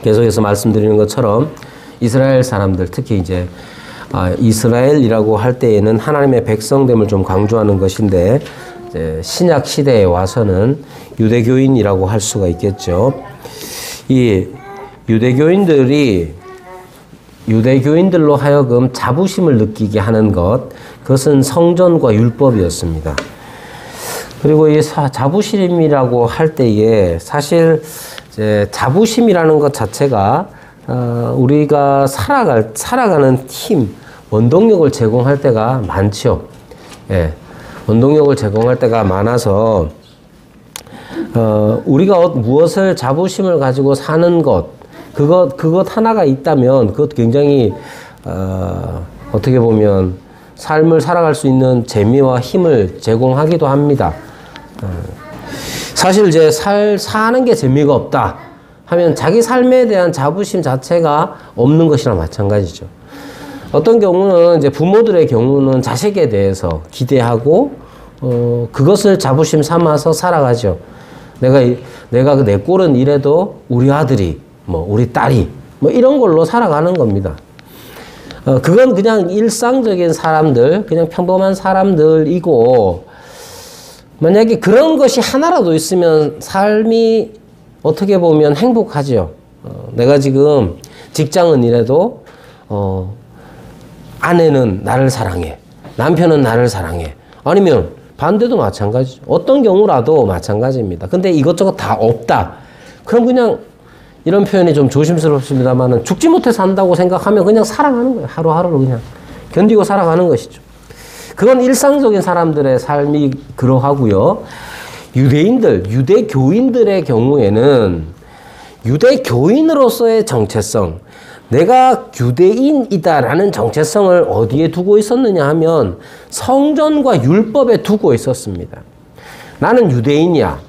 계속해서 말씀드리는 것처럼 이스라엘 사람들, 특히 이제 이스라엘이라고 할 때에는 하나님의 백성됨을 좀 강조하는 것인데, 이제 신약 시대에 와서는 유대교인이라고 할 수가 있겠죠. 이 유대교인들로 하여금 자부심을 느끼게 하는 것, 그것은 성전과 율법이었습니다. 그리고 이 자부심이라고 할 때에 사실 이제 자부심이라는 것 자체가 우리가 살아가는 힘, 원동력을 제공할 때가 많죠. 예, 원동력을 제공할 때가 많아서 우리가 무엇을 자부심을 가지고 사는 것, 그것 하나가 있다면 그것 굉장히 어떻게 보면 삶을 살아갈 수 있는 재미와 힘을 제공하기도 합니다. 사실 이제 사는 게 재미가 없다 하면 자기 삶에 대한 자부심 자체가 없는 것이나 마찬가지죠. 어떤 경우는 이제 부모들의 경우는 자식에 대해서 기대하고 그것을 자부심 삼아서 살아가죠. 내가 내 꼴은 이래도 우리 아들이 우리 딸이 이런 걸로 살아가는 겁니다. 그건 그냥 일상적인 사람들, 그냥 평범한 사람들이고, 만약에 그런 것이 하나라도 있으면 삶이 어떻게 보면 행복하죠. 내가 지금 직장은 이래도 아내는 나를 사랑해, 남편은 나를 사랑해, 아니면 반대도 마찬가지죠. 어떤 경우라도 마찬가지입니다. 근데 이것저것 다 없다, 그럼 그냥 이런 표현이 좀 조심스럽습니다만은 죽지 못해 산다고 생각하면 그냥 살아가는 거예요. 하루하루를 그냥 견디고 살아가는 것이죠. 그건 일상적인 사람들의 삶이 그러하고요. 유대교인들의 경우에는 유대교인으로서의 정체성, 내가 유대인이다라는 정체성을 어디에 두고 있었느냐 하면 성전과 율법에 두고 있었습니다. 나는 유대인이야.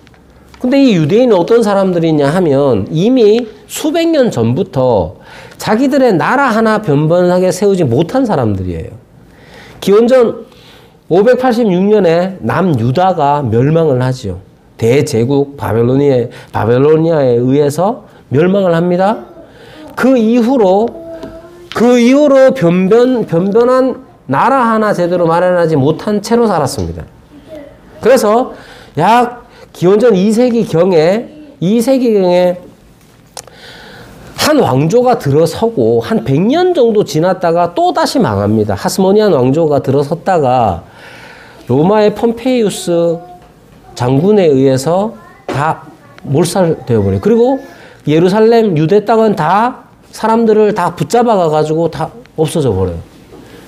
근데 이 유대인은 어떤 사람들이냐 하면 이미 수백 년 전부터 자기들의 나라 하나 변변하게 세우지 못한 사람들이에요. 기원전 586년에 남유다가 멸망을 하죠. 대제국 바벨로니아에 의해서 멸망을 합니다. 그 이후로 변변한 나라 하나 제대로 마련하지 못한 채로 살았습니다. 그래서 약 기원전 2세기경에 한 왕조가 들어서고 한 100년 정도 지났다가 또 다시 망합니다. 하스모니안 왕조가 들어섰다가 로마의 폼페이우스 장군에 의해서 다 몰살되어 버려요. 그리고 예루살렘 유대 땅은 다 사람들을 다 붙잡아 가지고 다 없어져 버려요.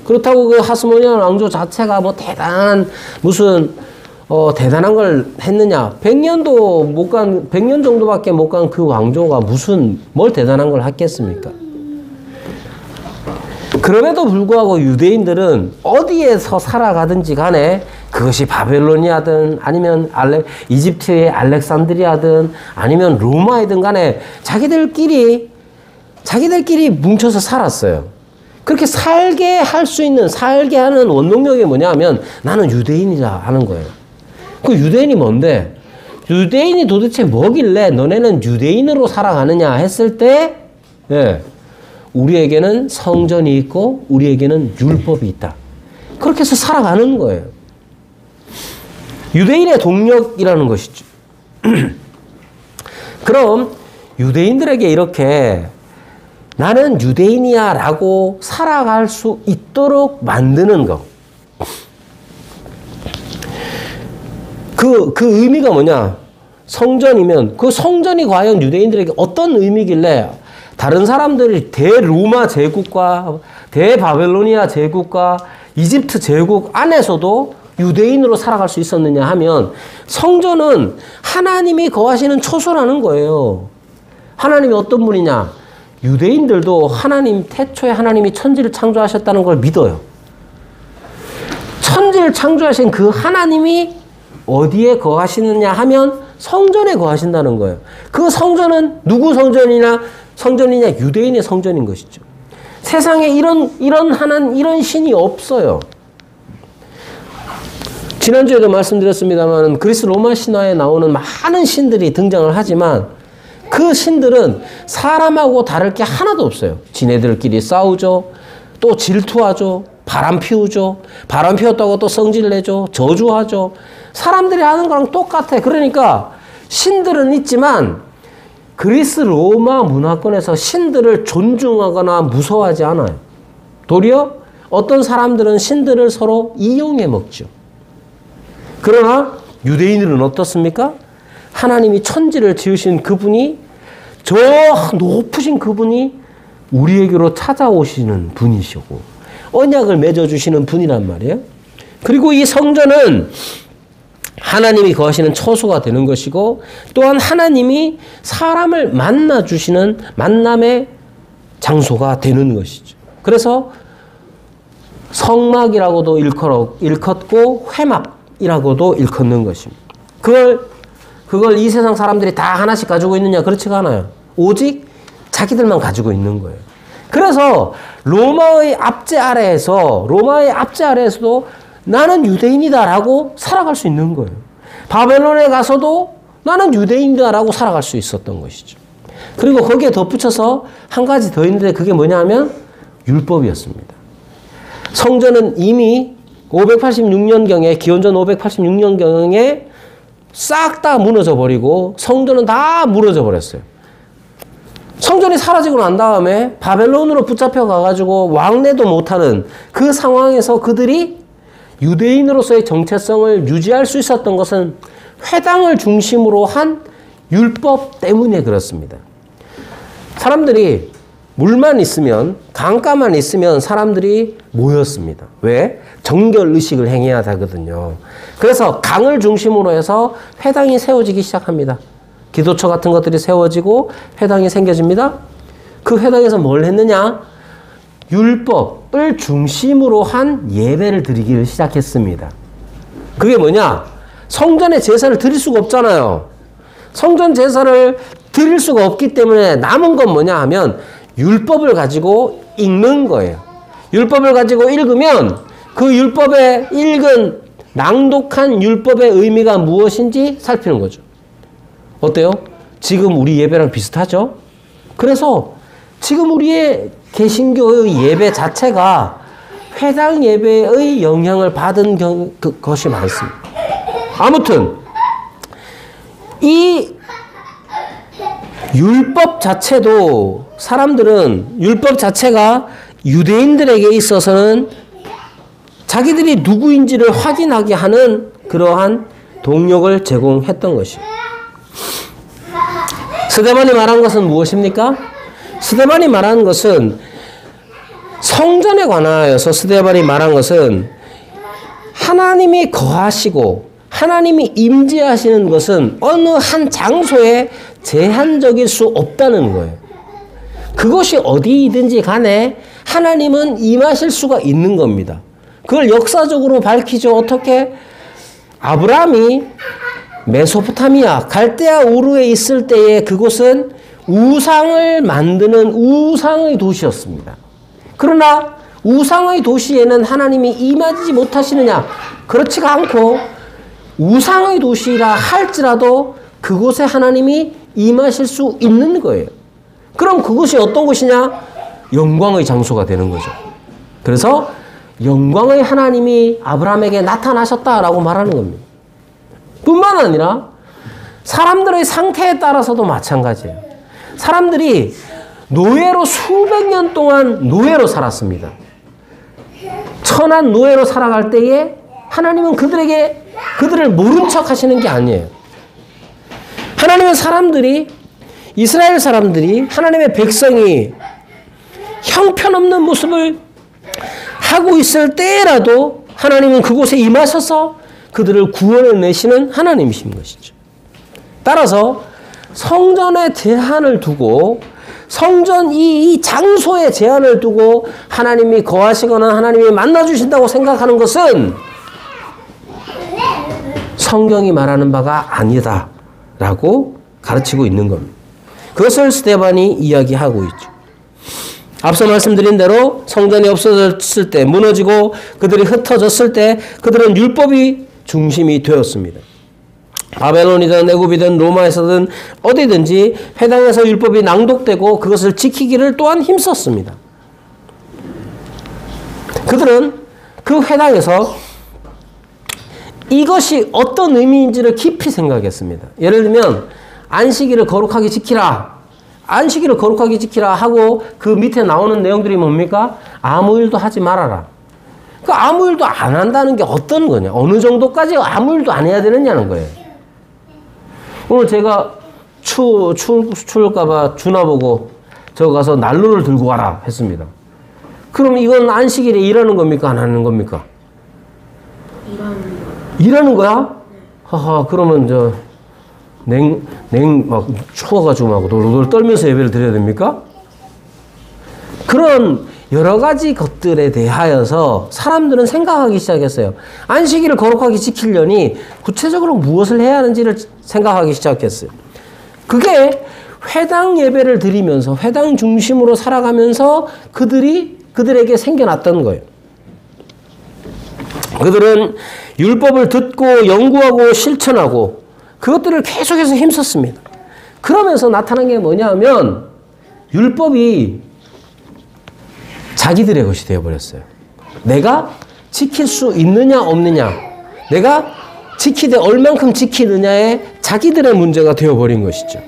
그렇다고 그 하스모니안 왕조 자체가 대단한 걸 했느냐? 100년 정도밖에 못 간 그 왕조가 뭘 대단한 걸 했겠습니까? 그럼에도 불구하고 유대인들은 어디에서 살아가든지 간에 그것이 바벨로니아든 아니면 이집트의 알렉산드리아든 아니면 로마이든 간에 자기들끼리 뭉쳐서 살았어요. 그렇게 살게 하는 원동력이 뭐냐 하면 나는 유대인이다 하는 거예요. 그 유대인이 뭔데? 유대인이 도대체 뭐길래 너네는 유대인으로 살아가느냐 했을 때, 우리에게는 성전이 있고 우리에게는 율법이 있다. 그렇게 해서 살아가는 거예요. 유대인의 동력이라는 것이죠. 그럼 유대인들에게 이렇게 나는 유대인이야 라고 살아갈 수 있도록 만드는 것. 그 의미가 뭐냐? 성전이면 그 성전이 과연 유대인들에게 어떤 의미길래 다른 사람들이 대로마 제국과 대바벨로니아 제국과 이집트 제국 안에서도 유대인으로 살아갈 수 있었느냐 하면 성전은 하나님이 거하시는 처소라는 거예요. 하나님이 어떤 분이냐? 유대인들도 태초에 하나님이 천지를 창조하셨다는 걸 믿어요. 천지를 창조하신 그 하나님이 어디에 거하시느냐 하면 성전에 거하신다는 거예요. 그 성전은 누구 성전이냐? 유대인의 성전인 것이죠. 세상에 이런 신이 없어요. 지난주에도 말씀드렸습니다만 그리스 로마 신화에 나오는 많은 신들이 등장을 하지만 그 신들은 사람하고 다를 게 하나도 없어요. 지네들끼리 싸우죠. 또 질투하죠. 바람 피우죠. 바람 피웠다고 또 성질 내죠. 저주하죠. 사람들이 하는 거랑 똑같아. 그러니까 신들은 있지만 그리스 로마 문화권에서 신들을 존중하거나 무서워하지 않아요. 도리어 어떤 사람들은 신들을 서로 이용해 먹죠. 그러나 유대인들은 어떻습니까? 하나님이 천지를 지으신 그분이, 저 높으신 그분이 우리에게로 찾아오시는 분이시고 언약을 맺어주시는 분이란 말이에요. 그리고 이 성전은 하나님이 거하시는 처소가 되는 것이고, 또한 하나님이 사람을 만나주시는 만남의 장소가 되는 것이죠. 그래서 성막이라고도 일컫고 회막이라고도 일컫는 것입니다. 그걸 이 세상 사람들이 다 하나씩 가지고 있느냐? 그렇지가 않아요. 오직 자기들만 가지고 있는 거예요. 그래서 로마의 압제 아래에서도 나는 유대인이다라고 살아갈 수 있는 거예요. 바벨론에 가서도 나는 유대인이다라고 살아갈 수 있었던 것이죠. 그리고 거기에 덧붙여서 한 가지 더 있는데 그게 뭐냐 하면 율법이었습니다. 성전은 이미 586년경에, 기원전 586년경에 싹 다 무너져 버리고 성전은 다 무너져 버렸어요. 성전이 사라지고 난 다음에 바벨론으로 붙잡혀 가가지고 왕래도 못하는 그 상황에서 그들이 유대인으로서의 정체성을 유지할 수 있었던 것은 회당을 중심으로 한 율법 때문에 그렇습니다. 사람들이 물만 있으면, 강가만 있으면 사람들이 모였습니다. 왜? 정결의식을 행해야 하거든요. 그래서 강을 중심으로 해서 회당이 세워지기 시작합니다. 기도처 같은 것들이 세워지고 회당이 생겨집니다. 그 회당에서 뭘 했느냐? 율법을 중심으로 한 예배를 드리기를 시작했습니다. 그게 뭐냐? 성전에 제사를 드릴 수가 없잖아요. 성전 제사를 드릴 수가 없기 때문에 남은 건 뭐냐 하면 율법을 가지고 읽는 거예요. 율법을 가지고 읽으면 그 율법에 낭독한 율법의 의미가 무엇인지 살피는 거죠. 어때요? 지금 우리 예배랑 비슷하죠? 그래서 지금 우리의 개신교의 예배 자체가 회당 예배의 영향을 받은 것이 많습니다. 아무튼 이 율법 자체도, 사람들은 율법 자체가 유대인들에게 있어서는 자기들이 누구인지를 확인하게 하는 그러한 동력을 제공했던 것이에요. 스데반이 말한 것은 무엇입니까? 스데반이 말한 것은, 성전에 관하여서 스데반이 말한 것은 하나님이 거하시고 하나님이 임재하시는 것은 어느 한 장소에 제한적일 수 없다는 거예요. 그것이 어디든지 간에 하나님은 임하실 수가 있는 겁니다. 그걸 역사적으로 밝히죠. 어떻게? 아브라함이 메소포타미아, 갈대아 우르에 있을 때에 그곳은 우상을 만드는 우상의 도시였습니다. 그러나 우상의 도시에는 하나님이 임하지 못하시느냐? 그렇지가 않고 우상의 도시라 할지라도 그곳에 하나님이 임하실 수 있는 거예요. 그럼 그것이 어떤 곳이냐? 영광의 장소가 되는 거죠. 그래서 영광의 하나님이 아브라함에게 나타나셨다라고 말하는 겁니다. 뿐만 아니라 사람들의 상태에 따라서도 마찬가지예요. 사람들이 노예로 수백 년 동안 노예로 살았습니다. 천한 노예로 살아갈 때에 하나님은 그들을 모른 척 하시는 게 아니에요. 하나님은 이스라엘 사람들이, 하나님의 백성이 형편없는 모습을 하고 있을 때라도 하나님은 그곳에 임하셔서 그들을 구원해내시는 하나님이신 것이죠. 따라서 성전에 제한을 두고, 성전 이 장소에 제한을 두고 하나님이 거하시거나 하나님이 만나주신다고 생각하는 것은 성경이 말하는 바가 아니다라고 가르치고 있는 겁니다. 그것을 스데반이 이야기하고 있죠. 앞서 말씀드린 대로 성전이 없어졌을 때, 무너지고 그들이 흩어졌을 때 그들은 율법이 중심이 되었습니다. 바벨론이든 애굽이든 로마에서든 어디든지 회당에서 율법이 낭독되고 그것을 지키기를 또한 힘썼습니다. 그들은 그 회당에서 이것이 어떤 의미인지를 깊이 생각했습니다. 예를 들면 안식일을 거룩하게 지키라. 안식일을 거룩하게 지키라 하고 그 밑에 나오는 내용들이 뭡니까? 아무 일도 하지 말아라. 그 아무 일도 안 한다는 게 어떤 거냐? 어느 정도까지 아무 일도 안 해야 되느냐는 거예요. 오늘 제가 추울까봐 주나 보고 저 가서 난로를 들고 와라 했습니다. 그럼 이건 안식일에 일하는 겁니까? 안 하는 겁니까? 일하는 거야? 하하, 그러면 막 추워가지고 막 돌돌 떨면서 예배를 드려야 됩니까? 그런 여러 가지 것들에 대하여서 사람들은 생각하기 시작했어요. 안식일을 거룩하게 지키려니 구체적으로 무엇을 해야 하는지를 생각하기 시작했어요. 그게 회당 예배를 드리면서 회당 중심으로 살아가면서 그들에게 생겨났던 거예요. 그들은 율법을 듣고 연구하고 실천하고 그것들을 계속해서 힘썼습니다. 그러면서 나타난 게 뭐냐면 율법이 자기들의 것이 되어버렸어요. 내가 지킬 수 있느냐 없느냐, 내가 지키되 얼만큼 지키느냐에 자기들의 문제가 되어버린 것이죠.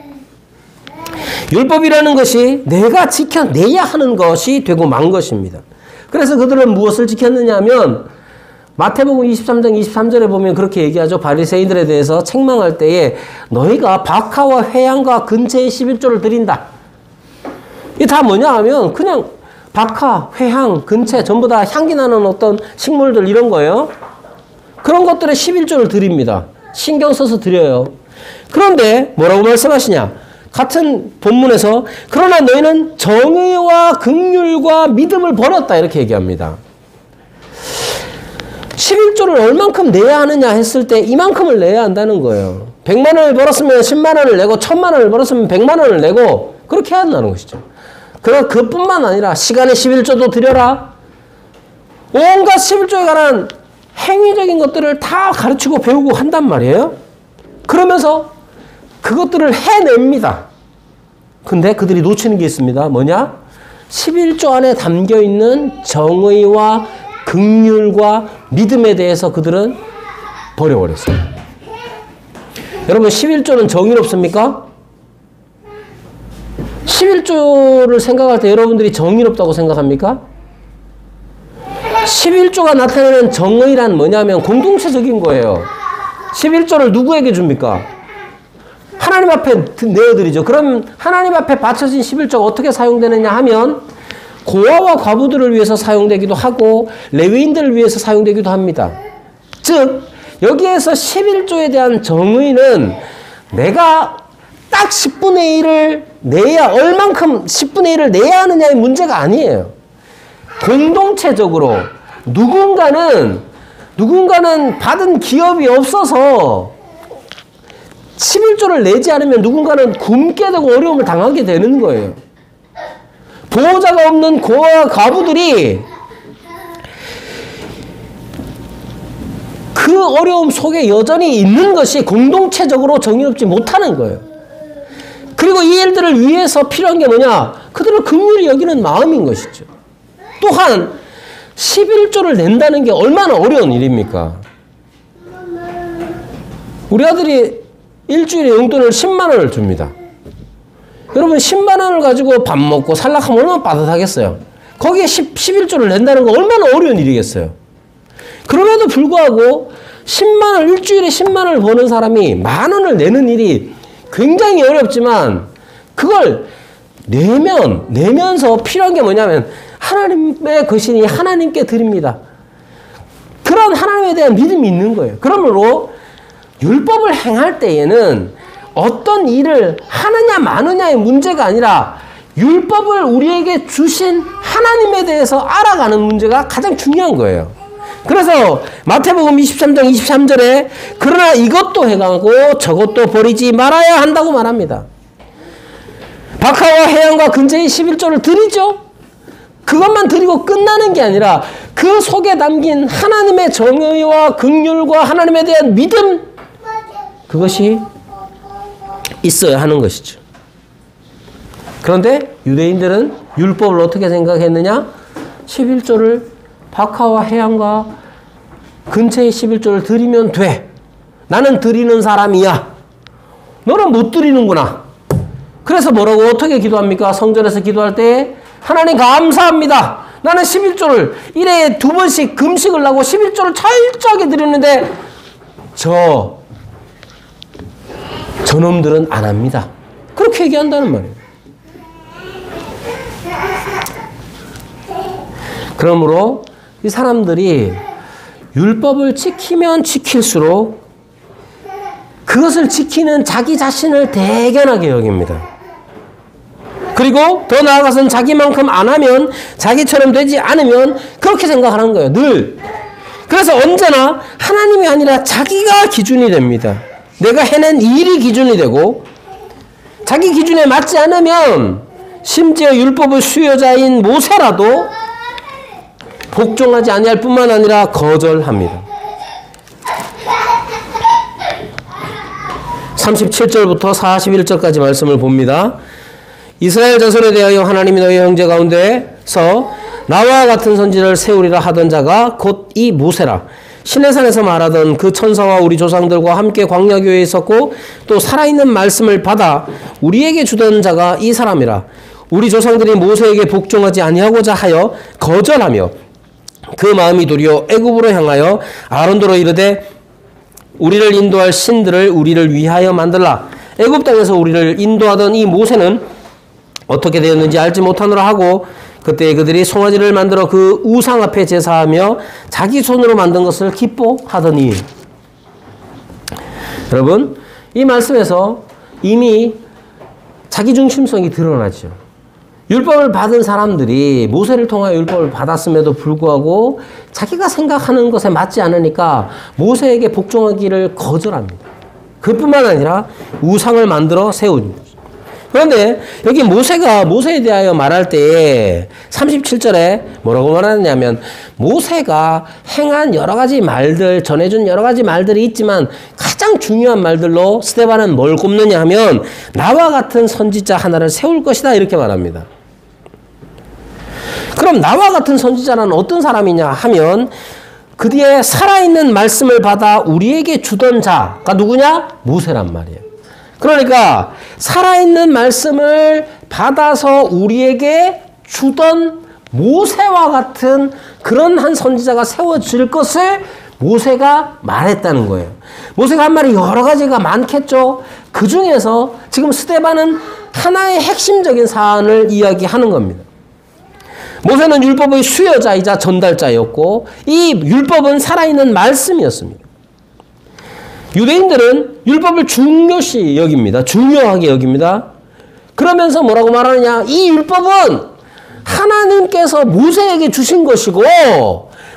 율법이라는 것이 내가 지켜내야 하는 것이 되고 만 것입니다. 그래서 그들은 무엇을 지켰느냐 하면 마태복음 23장 23절에 보면 그렇게 얘기하죠. 바리새인들에 대해서 책망할 때에 너희가 박하와 회향과 근체의 11조를 드린다. 이게 다 뭐냐 하면 그냥 박하, 회향, 근체 전부 다 향기 나는 어떤 식물들 이런 거예요. 그런 것들에 11조를 드립니다. 신경 써서 드려요. 그런데 뭐라고 말씀하시냐? 같은 본문에서 그러나 너희는 정의와 긍휼과 믿음을 버렸다 이렇게 얘기합니다. 11조를 얼만큼 내야 하느냐 했을 때 이만큼을 내야 한다는 거예요. 100만 원을 벌었으면 10만 원을 내고 1000만 원을 벌었으면 100만 원을 내고 그렇게 해야 한다는 것이죠. 그뿐만 아니라 시간의 11조도 드려라. 온갖 11조에 관한 행위적인 것들을 다 가르치고 배우고 한단 말이에요. 그러면서 그것들을 해냅니다. 근데 그들이 놓치는 게 있습니다. 뭐냐? 11조 안에 담겨있는 정의와 긍휼과 믿음에 대해서 그들은 버려버렸어요. 여러분 11조는 정의롭습니까? 11조를 생각할 때 여러분들이 정의롭다고 생각합니까? 11조가 나타내는 정의란 뭐냐면 공동체적인 거예요. 11조를 누구에게 줍니까? 하나님 앞에 내어드리죠. 그럼 하나님 앞에 바쳐진 11조가 어떻게 사용되느냐 하면 고아와 과부들을 위해서 사용되기도 하고 레위인들을 위해서 사용되기도 합니다. 즉 여기에서 11조에 대한 정의는 내가 딱 10분의 1을 내야 얼만큼 10분의 1을 내야 하느냐의 문제가 아니에요. 공동체적으로 누군가는 받은 기업이 없어서 11조를 내지 않으면 누군가는 굶게 되고 어려움을 당하게 되는 거예요. 보호자가 없는 고아와 과부들이 그 어려움 속에 여전히 있는 것이 공동체적으로 정의롭지 못하는 거예요. 그리고 이 일들을 위해서 필요한 게 뭐냐? 그들을 긍휼히 여기는 마음인 것이죠. 또한 11조를 낸다는 게 얼마나 어려운 일입니까? 우리 아들이 일주일에 용돈을 10만 원을 줍니다. 여러분 10만 원을 가지고 밥 먹고 살락하면 얼마나 빠듯하겠어요. 거기에 11조를 낸다는 거 얼마나 어려운 일이겠어요. 그럼에도 불구하고 10만 원, 일주일에 10만 원을 버는 사람이 만 원을 내는 일이 굉장히 어렵지만 그걸 내면서 필요한 게 뭐냐면 하나님의 것이니 하나님께 드립니다. 그런 하나님에 대한 믿음이 있는 거예요. 그러므로 율법을 행할 때에는 어떤 일을 하느냐 마느냐의 문제가 아니라 율법을 우리에게 주신 하나님에 대해서 알아가는 문제가 가장 중요한 거예요. 그래서 마태복음 23장 23절에 그러나 이것도 행하고 저것도 버리지 말아야 한다고 말합니다. 박하와 해양과 근제의 11조를 드리죠. 그것만 드리고 끝나는 게 아니라 그 속에 담긴 하나님의 정의와 긍휼과 하나님에 대한 믿음 그것이 있어야 하는 것이죠. 그런데 유대인들은 율법을 어떻게 생각했느냐? 11조를 박하와 해양과 근처에 11조를 드리면 돼. 나는 드리는 사람이야. 너는 못 드리는구나. 그래서 뭐라고 어떻게 기도합니까? 성전에서 기도할 때 하나님 감사합니다. 나는 11조를 1회에 2번씩 금식을 하고 11조를 철저하게 드리는데 저놈들은 안 합니다. 그렇게 얘기한다는 말이에요. 그러므로 이 사람들이 율법을 지키면 지킬수록 그것을 지키는 자기 자신을 대견하게 여깁니다. 그리고 더 나아가서는 자기만큼 안 하면, 자기처럼 되지 않으면 그렇게 생각하는 거예요. 늘. 그래서 언제나 하나님이 아니라 자기가 기준이 됩니다. 내가 해낸 일이 기준이 되고, 자기 기준에 맞지 않으면 심지어 율법의 수여자인 모세라도 복종하지 아니할 뿐만 아니라 거절합니다. 37절부터 41절까지 말씀을 봅니다. 이스라엘 자손에 대하여 하나님이 너희 형제 가운데서 나와 같은 선지자를 세우리라 하던 자가 곧 이 모세라. 시내산에서 말하던 그 천사와 우리 조상들과 함께 광야교회에 있었고 또 살아있는 말씀을 받아 우리에게 주던 자가 이 사람이라. 우리 조상들이 모세에게 복종하지 아니하고자 하여 거절하며 그 마음이 도리어 애굽으로 향하여 아론도로 이르되 우리를 인도할 신들을 우리를 위하여 만들라. 애굽 땅에서 우리를 인도하던 이 모세는 어떻게 되었는지 알지 못하노라 하고 그때 그들이 송아지를 만들어 그 우상 앞에 제사하며 자기 손으로 만든 것을 기뻐하더니. 여러분, 이 말씀에서 이미 자기중심성이 드러나죠. 율법을 받은 사람들이 모세를 통하여 율법을 받았음에도 불구하고 자기가 생각하는 것에 맞지 않으니까 모세에게 복종하기를 거절합니다. 그뿐만 아니라 우상을 만들어 세운 거죠. 그런데 여기 모세가 모세에 대하여 말할 때에 37절에 뭐라고 말하느냐면 모세가 행한 여러 가지 말들, 전해준 여러 가지 말들이 있지만 가장 중요한 말들로 스데반은 뭘 꼽느냐 하면 나와 같은 선지자 하나를 세울 것이다 이렇게 말합니다. 그럼 나와 같은 선지자는 어떤 사람이냐 하면 그 뒤에 살아있는 말씀을 받아 우리에게 주던 자가 누구냐? 모세란 말이에요. 그러니까 살아있는 말씀을 받아서 우리에게 주던 모세와 같은 그런 한 선지자가 세워질 것을 모세가 말했다는 거예요. 모세가 한 말이 여러 가지가 많겠죠. 그 중에서 지금 스데반은 하나의 핵심적인 사안을 이야기하는 겁니다. 모세는 율법의 수여자이자 전달자였고 이 율법은 살아있는 말씀이었습니다. 유대인들은 율법을 중요시 여깁니다. 중요하게 여깁니다. 그러면서 뭐라고 말하느냐? 이 율법은 하나님께서 모세에게 주신 것이고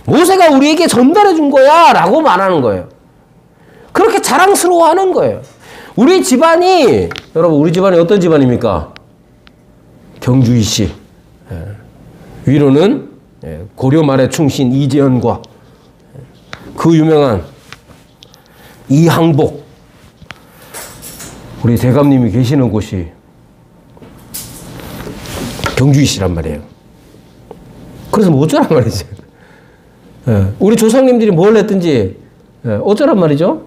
모세가 우리에게 전달해 준 거야 라고 말하는 거예요. 그렇게 자랑스러워하는 거예요. 우리 집안이, 여러분 우리 집안이 어떤 집안입니까? 경주이씨. 위로는 고려 말의 충신 이재현과 그 유명한 이항복, 우리 대감님이 계시는 곳이 경주이시란 말이에요. 그래서 뭐 어쩌란 말이지. 우리 조상님들이 뭘 했든지 어쩌란 말이죠.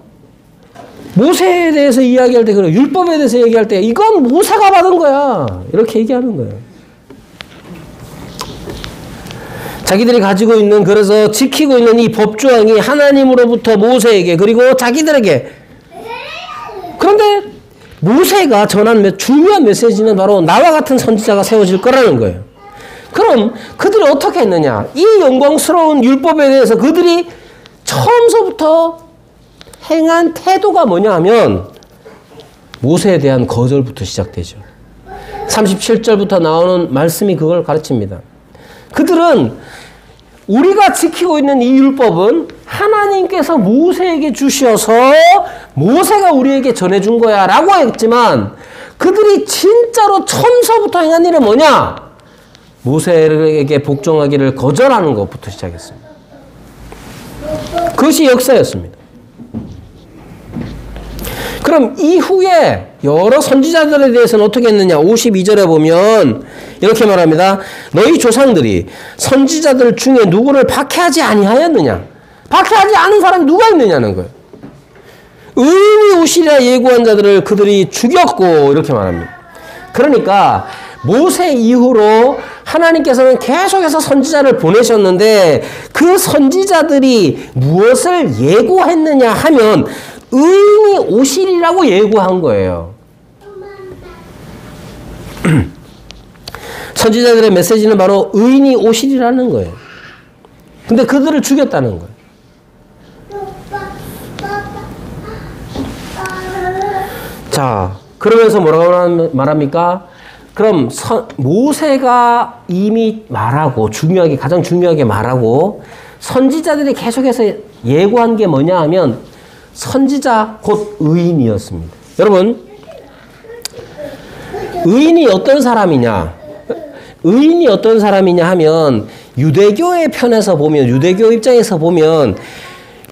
모세에 대해서 이야기할 때, 그리고 율법에 대해서 얘기할 때 이건 모세가 받은 거야 이렇게 얘기하는 거예요. 자기들이 가지고 있는, 그래서 지키고 있는 이 법조항이 하나님으로부터 모세에게 그리고 자기들에게. 그런데 모세가 전한 중요한 메시지는 바로 나와 같은 선지자가 세워질 거라는 거예요. 그럼 그들이 어떻게 했느냐? 이 영광스러운 율법에 대해서 그들이 처음서부터 행한 태도가 뭐냐 하면 모세에 대한 거절부터 시작되죠. 37절부터 나오는 말씀이 그걸 가르칩니다. 그들은 우리가 지키고 있는 이 율법은 하나님께서 모세에게 주셔서 모세가 우리에게 전해준 거야 라고 했지만 그들이 진짜로 처음서부터 행한 일은 뭐냐? 모세에게 복종하기를 거절하는 것부터 시작했습니다. 그것이 역사였습니다. 그럼 이후에 여러 선지자들에 대해서는 어떻게 했느냐? 52절에 보면 이렇게 말합니다. 너희 조상들이 선지자들 중에 누구를 박해하지 아니하였느냐? 박해하지 않은 사람이 누가 있느냐는 거예요. 의인이 오시리라 예고한 자들을 그들이 죽였고 이렇게 말합니다. 그러니까 모세 이후로 하나님께서는 계속해서 선지자를 보내셨는데 그 선지자들이 무엇을 예고했느냐 하면 의인이 오시리라고 예고한 거예요. 선지자들의 메시지는 바로 의인이 오시리라는 거예요. 근데 그들을 죽였다는 거예요. 자, 그러면서 뭐라고 말합니까? 그럼 모세가 이미 말하고 가장 중요하게 말하고 선지자들이 계속해서 예고한 게 뭐냐 하면 선지자 곧 의인이었습니다. 여러분, 의인이 어떤 사람이냐? 의인이 어떤 사람이냐 하면 유대교의 편에서 보면, 유대교 입장에서 보면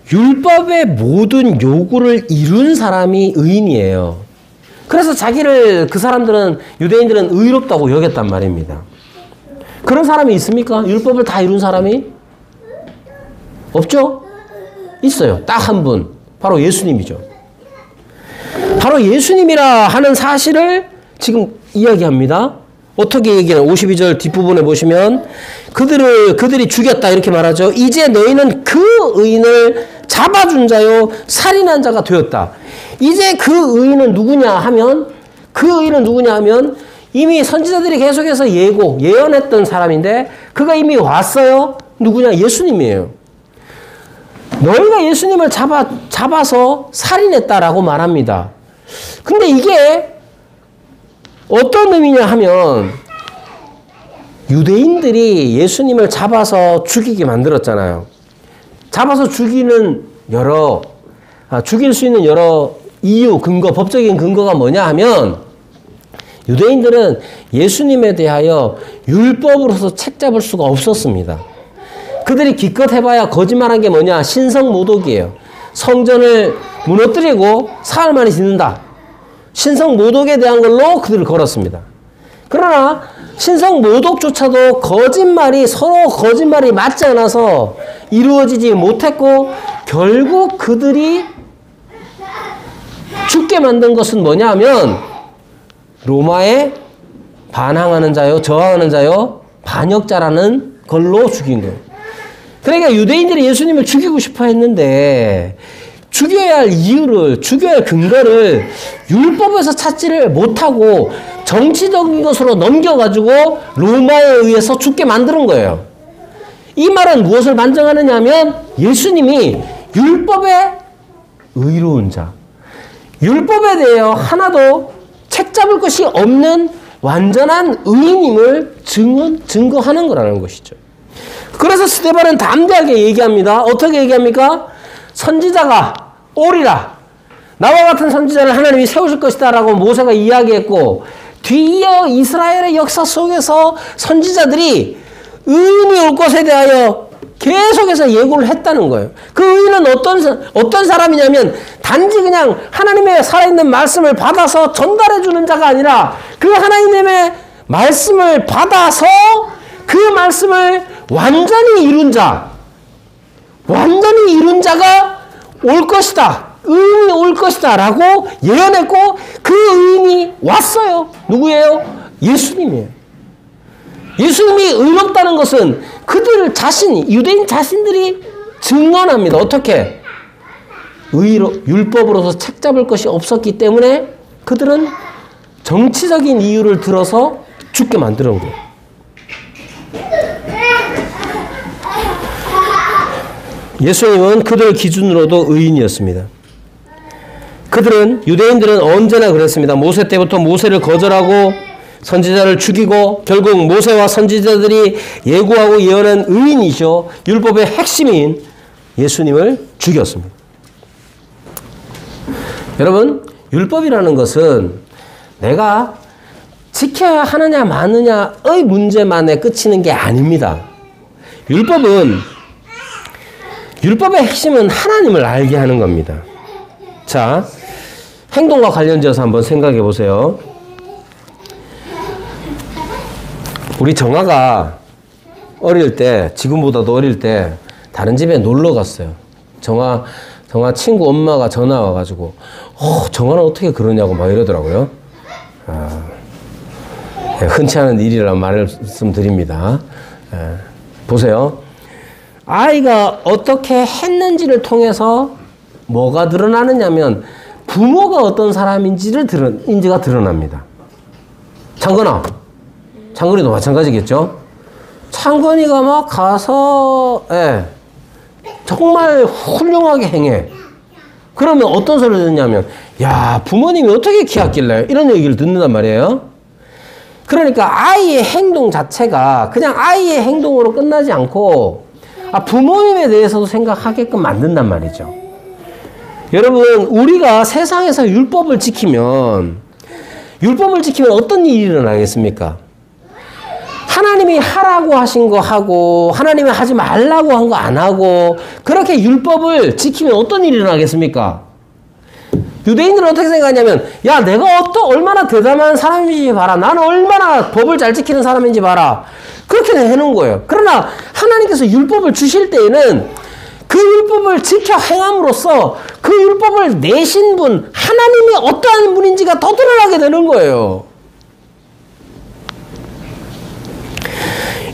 율법의 모든 요구를 이룬 사람이 의인이에요. 그래서 그 사람들은, 유대인들은 의롭다고 여겼단 말입니다. 그런 사람이 있습니까? 율법을 다 이룬 사람이? 없죠? 있어요. 딱 한 분. 바로 예수님이죠. 바로 예수님이라 하는 사실을 지금 이야기합니다. 어떻게 얘기하냐? 52절 뒷부분에 보시면 그들이 죽였다 이렇게 말하죠. 이제 너희는 그 의인을 잡아준 자요 살인한 자가 되었다. 이제 그 의인은 누구냐 하면 이미 선지자들이 계속해서 예언했던 사람인데 그가 이미 왔어요. 누구냐? 예수님이에요. 너희가 예수님을 잡아서 살인했다라고 말합니다. 근데 이게 어떤 의미냐 하면 유대인들이 예수님을 잡아서 죽이게 만들었잖아요. 잡아서 죽일 수 있는 여러 이유, 법적인 근거가 뭐냐 하면 유대인들은 예수님에 대하여 율법으로서 책잡을 수가 없었습니다. 그들이 기껏 해봐야 거짓말한 게 뭐냐? 신성모독이에요. 성전을 무너뜨리고 사흘 만에 짓는다. 신성모독에 대한 걸로 그들을 걸었습니다. 그러나 신성모독조차도 서로 거짓말이 맞지 않아서 이루어지지 못했고 결국 그들이 죽게 만든 것은 뭐냐 하면 로마에 반항하는 자요, 저항하는 자요, 반역자라는 걸로 죽인 거예요. 그러니까 유대인들이 예수님을 죽이고 싶어 했는데 죽여야 할 근거를 율법에서 찾지를 못하고 정치적인 것으로 넘겨가지고 로마에 의해서 죽게 만드는 거예요. 이 말은 무엇을 반증하느냐 하면 예수님이 율법의 의로운 자, 율법에 대하여 하나도 책잡을 것이 없는 완전한 의인임을 증거하는 거라는 것이죠. 그래서 스데반은 담대하게 얘기합니다. 어떻게 얘기합니까? 선지자가 오리라. 나와 같은 선지자를 하나님이 세우실 것이다 라고 모세가 이야기했고 뒤이어 이스라엘의 역사 속에서 선지자들이 의인이 올 것에 대하여 계속해서 예고를 했다는 거예요. 그 의인은 어떤 사람이냐면 단지 그냥 하나님의 살아있는 말씀을 받아서 전달해 주는 자가 아니라 그 하나님의 말씀을 받아서 그 말씀을 완전히 이룬 자가 올 것이다. 의인이 올 것이다 라고 예언했고 그 의인이 왔어요. 누구예요? 예수님이에요. 예수님이 의롭다는 것은 유대인 자신들이 증언합니다. 어떻게? 율법으로서 책잡을 것이 없었기 때문에 그들은 정치적인 이유를 들어서 죽게 만드는 거예요. 예수님은 그들 기준으로도 의인이었습니다. 유대인들은 언제나 그랬습니다. 모세 때부터 모세를 거절하고 선지자를 죽이고 결국 모세와 선지자들이 예고하고 예언한 의인이죠. 율법의 핵심인 예수님을 죽였습니다. 여러분, 율법이라는 것은 내가 지켜야 하느냐 마느냐의 문제만에 그치는 게 아닙니다. 율법의 핵심은 하나님을 알게 하는 겁니다. 자, 행동과 관련지어서 한번 생각해 보세요. 우리 정아가 어릴 때, 지금보다도 어릴 때 다른 집에 놀러 갔어요. 정아 친구 엄마가 전화 와가지고 정아는 어떻게 그러냐고 막 이러더라고요. 흔치 않은 일이라는 말씀드립니다. 보세요. 아이가 어떻게 했는지를 통해서 뭐가 드러나느냐면 부모가 어떤 사람인지가 드러납니다. 창건이도 마찬가지겠죠? 창건이가 막 가서 정말 훌륭하게 행해. 그러면 어떤 소리를 듣냐면 야, 부모님이 어떻게 키웠길래 이런 얘기를 듣는단 말이에요. 그러니까 아이의 행동 자체가 그냥 아이의 행동으로 끝나지 않고 부모님에 대해서도 생각하게끔 만든단 말이죠. 여러분, 우리가 세상에서 율법을 지키면 어떤 일이 일어나겠습니까? 하나님이 하라고 하신 거 하고 하나님이 하지 말라고 한 거 안 하고 그렇게 율법을 지키면 어떤 일이 일어나겠습니까? 유대인들은 어떻게 생각하냐면 야, 내가 얼마나 대담한 사람인지 봐라. 나는 얼마나 법을 잘 지키는 사람인지 봐라. 그렇게 해놓은 거예요. 그러나 하나님께서 율법을 주실 때에는 그 율법을 지켜 행함으로써 그 율법을 내신 분, 하나님이 어떠한 분인지가 더 드러나게 되는 거예요.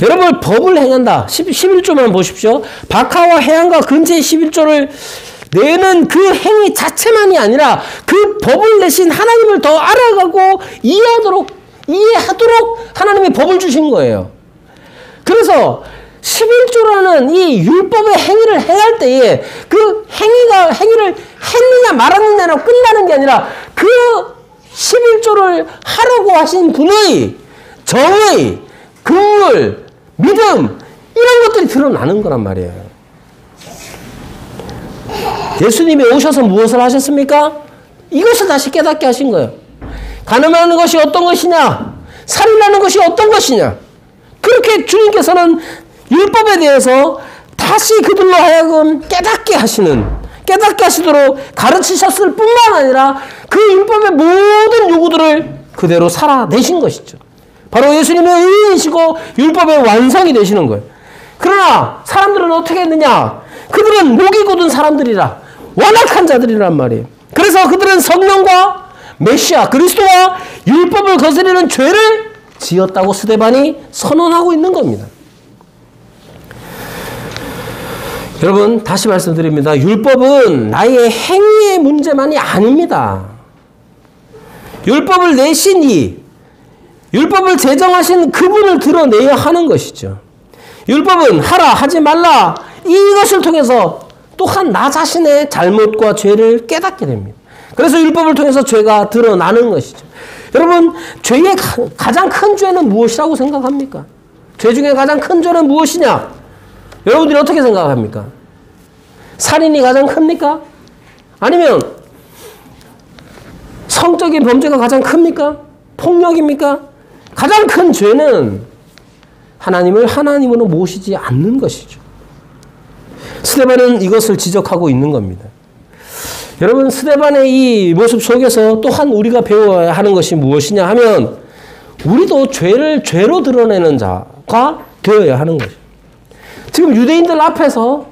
여러분, 법을 행한다. 11조만 보십시오. 박하와 해안과 근처의 11조를 내는 그 행위 자체만이 아니라 그 법을 내신 하나님을 더 알아가고 이해하도록 하나님이 법을 주신 거예요. 그래서 11조라는 이 율법의 행위를 행할 때에 그 행위를 했느냐 말았느냐로 끝나는 게 아니라 그 11조를 하라고 하신 분의 정의, 긍휼, 믿음 이런 것들이 드러나는 거란 말이에요. 예수님이 오셔서 무엇을 하셨습니까? 이것을 다시 깨닫게 하신 거예요. 간음하는 것이 어떤 것이냐? 살인하는 것이 어떤 것이냐? 그렇게 주님께서는 율법에 대해서 다시 그들로 하여금 깨닫게 하시도록 가르치셨을 뿐만 아니라 그 율법의 모든 요구들을 그대로 살아내신 것이죠. 바로 예수님의 의인이시고 율법의 완성이 되시는 거예요. 그러나 사람들은 어떻게 했느냐? 그들은 목이 곧은 사람들이라 완악한 자들이란 말이에요. 그래서 그들은 성령과 메시아 그리스도와 율법을 거스르는 죄를 지었다고 스데반이 선언하고 있는 겁니다. 여러분, 다시 말씀드립니다. 율법은 나의 행위의 문제만이 아닙니다. 율법을 내신 율법을 제정하신 그분을 드러내야 하는 것이죠. 율법은 하라 하지 말라 이것을 통해서 또한 나 자신의 잘못과 죄를 깨닫게 됩니다. 그래서 율법을 통해서 죄가 드러나는 것이죠. 여러분, 죄의 가장 큰 죄는 무엇이라고 생각합니까? 죄 중에 가장 큰 죄는 무엇이냐? 여러분들이 어떻게 생각합니까? 살인이 가장 큽니까? 아니면 성적인 범죄가 가장 큽니까? 폭력입니까? 가장 큰 죄는 하나님을 하나님으로 모시지 않는 것이죠. 스데반은 이것을 지적하고 있는 겁니다. 여러분, 스데반의 이 모습 속에서 또한 우리가 배워야 하는 것이 무엇이냐 하면 우리도 죄를 죄로 드러내는 자가 되어야 하는 거죠. 지금 유대인들 앞에서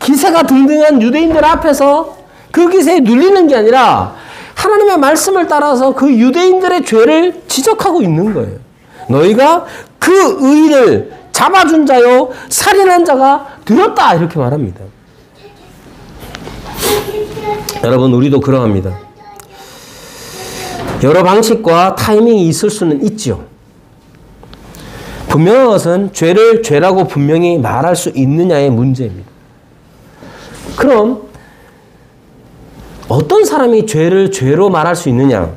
기세가 등등한 유대인들 앞에서 그 기세에 눌리는 게 아니라 하나님의 말씀을 따라서 그 유대인들의 죄를 지적하고 있는 거예요. 너희가 그 의인을 잡아준 자요 살인한 자가 되었다 이렇게 말합니다. 여러분, 우리도 그러합니다. 여러 방식과 타이밍이 있을 수는 있죠. 분명한 것은 죄를 죄라고 분명히 말할 수 있느냐의 문제입니다. 그럼 어떤 사람이 죄를 죄로 말할 수 있느냐?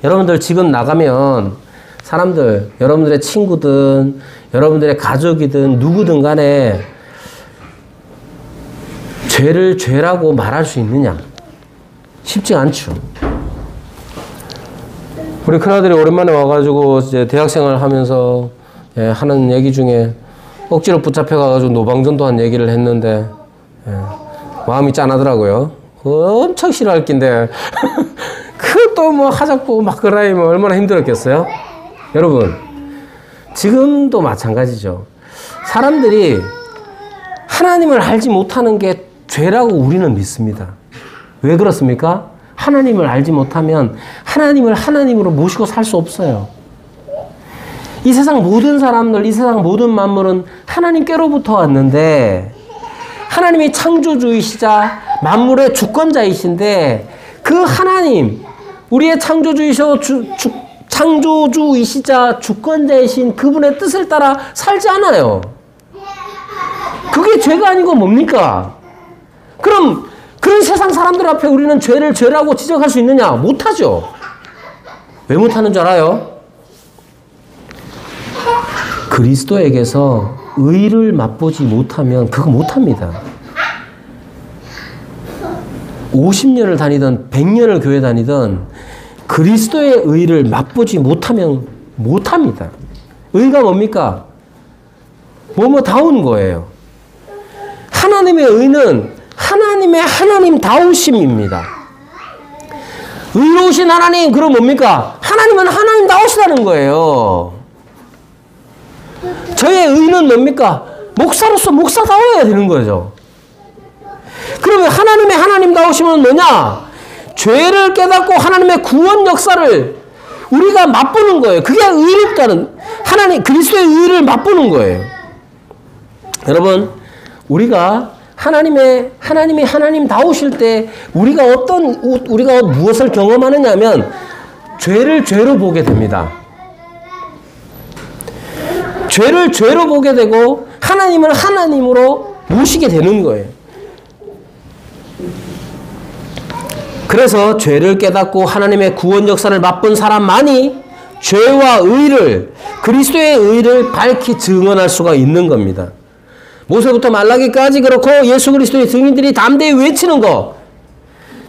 여러분들 지금 나가면 사람들, 여러분들의 친구든 여러분들의 가족이든 누구든 간에 죄를 죄라고 말할 수 있느냐? 쉽지 않죠. 우리 큰아들이 오랜만에 와가지고 이제 대학생활 하면서 하는 얘기 중에 억지로 붙잡혀가지고 노방전도한 얘기를 했는데 마음이 짠하더라고요. 엄청 싫어할 낀데 또 뭐 하작보고 막 그러면 얼마나 힘들었겠어요? 여러분, 지금도 마찬가지죠. 사람들이 하나님을 알지 못하는 게 죄라고 우리는 믿습니다. 왜 그렇습니까? 하나님을 알지 못하면 하나님을 하나님으로 모시고 살 수 없어요. 이 세상 모든 사람들, 이 세상 모든 만물은 하나님께로부터 왔는데 하나님이 창조주이시자 만물의 주권자이신데 그 하나님, 우리의 창조주이시자 주권자이신 그분의 뜻을 따라 살지 않아요. 그게 죄가 아니고 뭡니까? 그럼 그런 세상 사람들 앞에 우리는 죄를 죄라고 지적할 수 있느냐? 못하죠. 왜 못하는 줄 알아요? 그리스도에게서 의를 맛보지 못하면 그거 못합니다. 50년을 다니든 100년을 교회 다니든 그리스도의 의를 맛보지 못하면 못합니다. 의가 뭡니까? 뭐뭐다운 거예요. 하나님의 의는 하나님의 하나님다우심입니다. 의로우신 하나님, 그럼 뭡니까? 하나님은 하나님다우시다는 거예요. 저의 의는 뭡니까? 목사로서 목사다워야 되는 거죠. 그러면 하나님의 하나님다우심은 뭐냐? 죄를 깨닫고 하나님의 구원 역사를 우리가 맛보는 거예요. 그게 의롭다는, 하나님, 그리스도의 의를 맛보는 거예요. 여러분, 우리가 하나님이 하나님다우실 때 우리가 무엇을 경험하느냐 하면 죄를 죄로 보게 됩니다. 죄를 죄로 보게 되고 하나님을 하나님으로 모시게 되는 거예요. 그래서 죄를 깨닫고 하나님의 구원 역사를 맛본 사람만이 죄와 의를, 그리스도의 의를 밝히 증언할 수가 있는 겁니다. 모세부터 말라기까지 그렇고 예수 그리스도의 증인들이 담대히 외치는 거.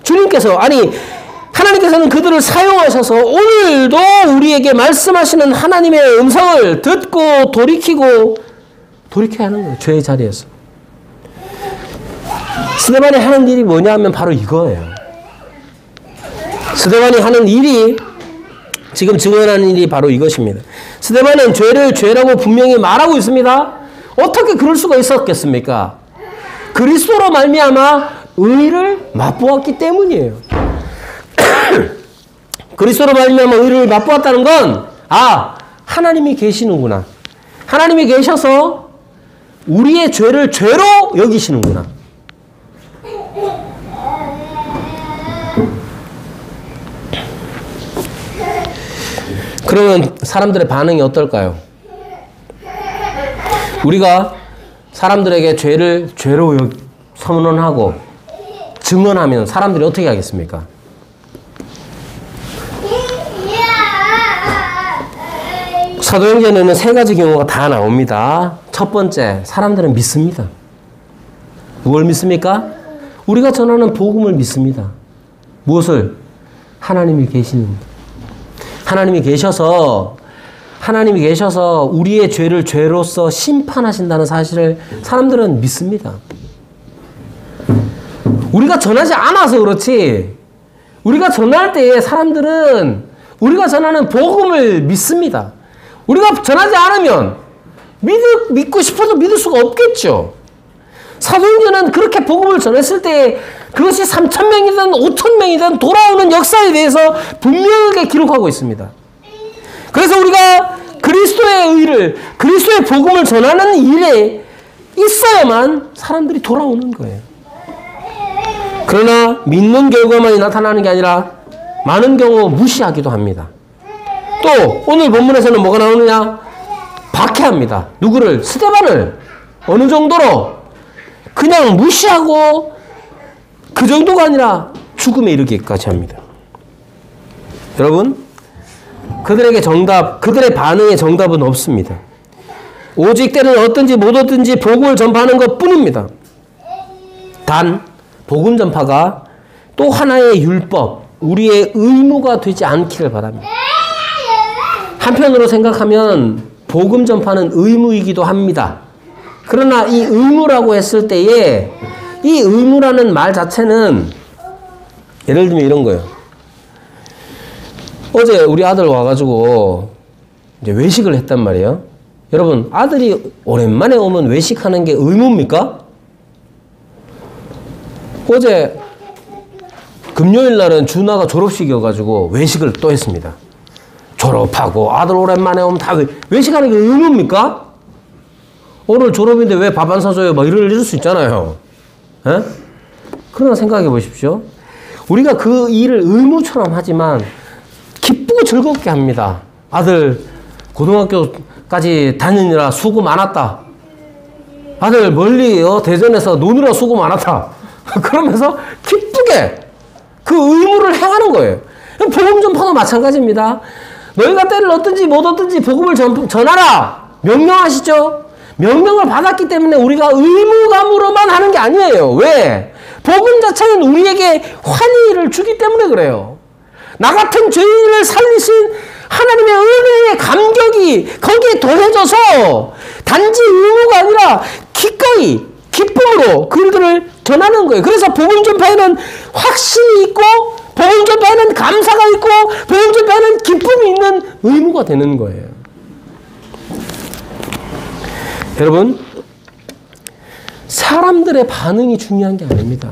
주님께서, 하나님께서는 그들을 사용하셔서 오늘도 우리에게 말씀하시는 하나님의 음성을 듣고 돌이켜야 하는 거예요. 죄의 자리에서. 스데반이 하는 일이 뭐냐 하면 바로 이거예요. 스데반이 하는 일이, 지금 증언하는 일이 바로 이것입니다. 스데반은 죄를 죄라고 분명히 말하고 있습니다. 어떻게 그럴 수가 있었겠습니까? 그리스도로 말미암아 의를 맛보았기 때문이에요. 그리스도로 말미암아 의를 맛보았다는 건, 하나님이 계시는구나. 하나님이 계셔서 우리의 죄를 죄로 여기시는구나. 그러면 사람들의 반응이 어떨까요? 우리가 사람들에게 죄를 죄로 선언하고 증언하면 사람들이 어떻게 하겠습니까? 사도행전에는 3가지 경우가 다 나옵니다. 첫 번째, 사람들은 믿습니다. 무엇을 믿습니까? 우리가 전하는 복음을 믿습니다. 무엇을? 하나님이 계시는, 하나님이 계셔서 우리의 죄를 죄로서 심판하신다는 사실을 사람들은 믿습니다. 우리가 전하지 않아서 그렇지, 우리가 전할 때에 사람들은 우리가 전하는 복음을 믿습니다. 우리가 전하지 않으면 믿고 싶어도 믿을 수가 없겠죠. 사도행전은 그렇게 복음을 전했을 때 그것이 3,000명이든 5,000명이든 돌아오는 역사에 대해서 분명하게 기록하고 있습니다. 그래서 우리가 그리스도의 의를, 그리스도의 복음을 전하는 일에 있어야만 사람들이 돌아오는 거예요. 그러나 믿는 결과만이 나타나는 게 아니라 많은 경우 무시하기도 합니다. 또 오늘 본문에서는 뭐가 나오느냐? 박해합니다. 누구를? 스데반을. 어느 정도로? 그냥 무시하고 그 정도가 아니라 죽음에 이르기까지 합니다. 여러분, 그들의 반응에 정답은 없습니다. 오직 때는 어떤지 못 얻든지 복음을 전파하는 것 뿐입니다. 단, 복음 전파가 또 하나의 율법, 우리의 의무가 되지 않기를 바랍니다. 한편으로 생각하면 복음 전파는 의무이기도 합니다. 그러나 이 의무라고 했을 때에 이 의무라는 말 자체는 예를 들면 이런 거예요. 어제 우리 아들 와가지고 이제 외식을 했단 말이에요. 여러분, 아들이 오랜만에 오면 외식하는 게 의무입니까? 어제 금요일 날은 준하가 졸업식이어가지고 외식을 또 했습니다. 졸업하고 아들 오랜만에 오면 다 외식하는 게 의무입니까? 오늘 졸업인데 왜 밥 안 사줘요? 막 이럴 수 있잖아요. 에? 그러나 생각해 보십시오. 우리가 그 일을 의무처럼 하지만 기쁘고 즐겁게 합니다. 아들 고등학교까지 다니느라 수고 많았다. 아들 멀리 대전에서 노느라 수고 많았다. 그러면서 기쁘게 그 의무를 행하는 거예요. 복음 전파도 마찬가지입니다. 너희가 때를 얻든지 못 얻든지 복음을 전하라. 명령하시죠? 명령을 받았기 때문에 우리가 의무감으로만 하는 게 아니에요. 왜? 복음 자체는 우리에게 환희를 주기 때문에 그래요. 나 같은 죄인을 살리신 하나님의 은혜의 감격이 거기에 더해져서 단지 의무가 아니라 기꺼이 기쁨으로 그들을 전하는 거예요. 그래서 복음 전파에는 확신이 있고 복음 전파에는 감사가 있고 복음 전파에는 기쁨이 있는 의무가 되는 거예요. 여러분, 사람들의 반응이 중요한 게 아닙니다.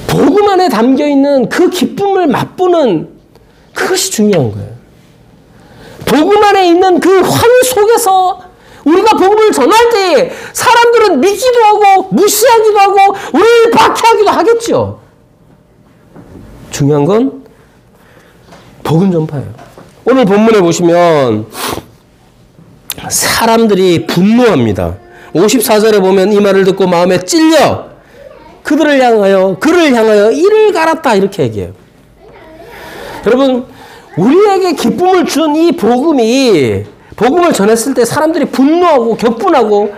복음 안에 담겨있는 그 기쁨을 맛보는 그것이 중요한 거예요. 복음 안에 있는 그 환희 속에서 우리가 복음을 전할 때 사람들은 믿기도 하고 무시하기도 하고 우리를 박해하기도 하겠죠. 중요한 건 복음 전파예요. 오늘 본문에 보시면 사람들이 분노합니다. 54절에 보면 이 말을 듣고 마음에 찔려 그를 향하여 이를 갈았다 이렇게 얘기해요. 여러분, 우리에게 기쁨을 준 이 복음을 전했을 때 사람들이 분노하고 격분하고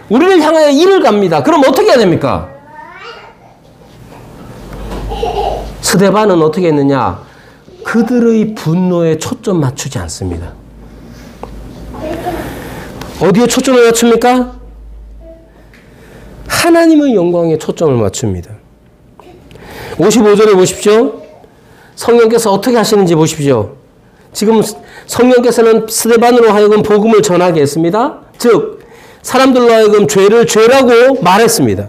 우리를 향하여 이를 갑니다. 그럼 어떻게 해야 됩니까? 스데반은 어떻게 했느냐? 그들의 분노에 초점 맞추지 않습니다. 어디에 초점을 맞춥니까? 하나님의 영광에 초점을 맞춥니다. 55절에 보십시오. 성령께서 어떻게 하시는지 보십시오. 지금 성령께서는 스데반으로 하여금 복음을 전하게 했습니다. 즉 사람들로 하여금 죄를 죄라고 말했습니다.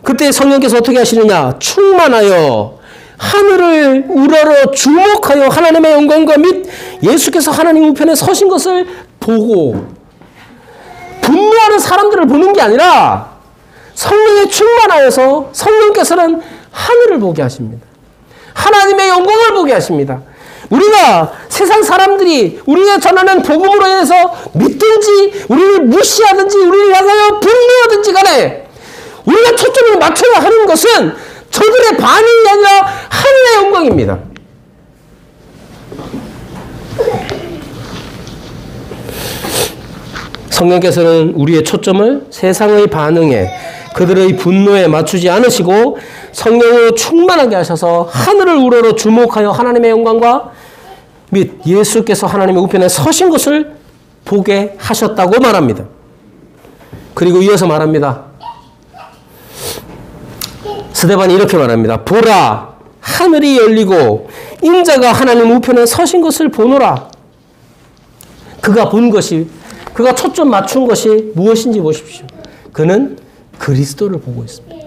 그때 성령께서 어떻게 하시느냐? 충만하여 하늘을 우러러 주목하여 하나님의 영광과 및 예수께서 하나님 우편에 서신 것을 보고, 분노하는 사람들을 보는 게 아니라 성령에 충만하여서 성령께서는 하늘을 보게 하십니다. 하나님의 영광을 보게 하십니다. 우리가 세상 사람들이 우리가 전하는 복음으로 인해서 믿든지 우리를 무시하든지 우리를 향하여 분노하든지 간에 우리가 초점을 맞춰야 하는 것은 저들의 반응이 아니라 하늘의 영광입니다. 성령께서는 우리의 초점을 세상의 반응에 그들의 분노에 맞추지 않으시고 성령으로 충만하게 하셔서 하늘을 우러러 주목하여 하나님의 영광과 및 예수께서 하나님의 우편에 서신 것을 보게 하셨다고 말합니다. 그리고 이어서 말합니다. 스데반이 이렇게 말합니다. 보라, 하늘이 열리고 인자가 하나님 우편에 서신 것을 보노라. 그가 본 것이, 그가 초점 맞춘 것이 무엇인지 보십시오. 그는 그리스도를 보고 있습니다.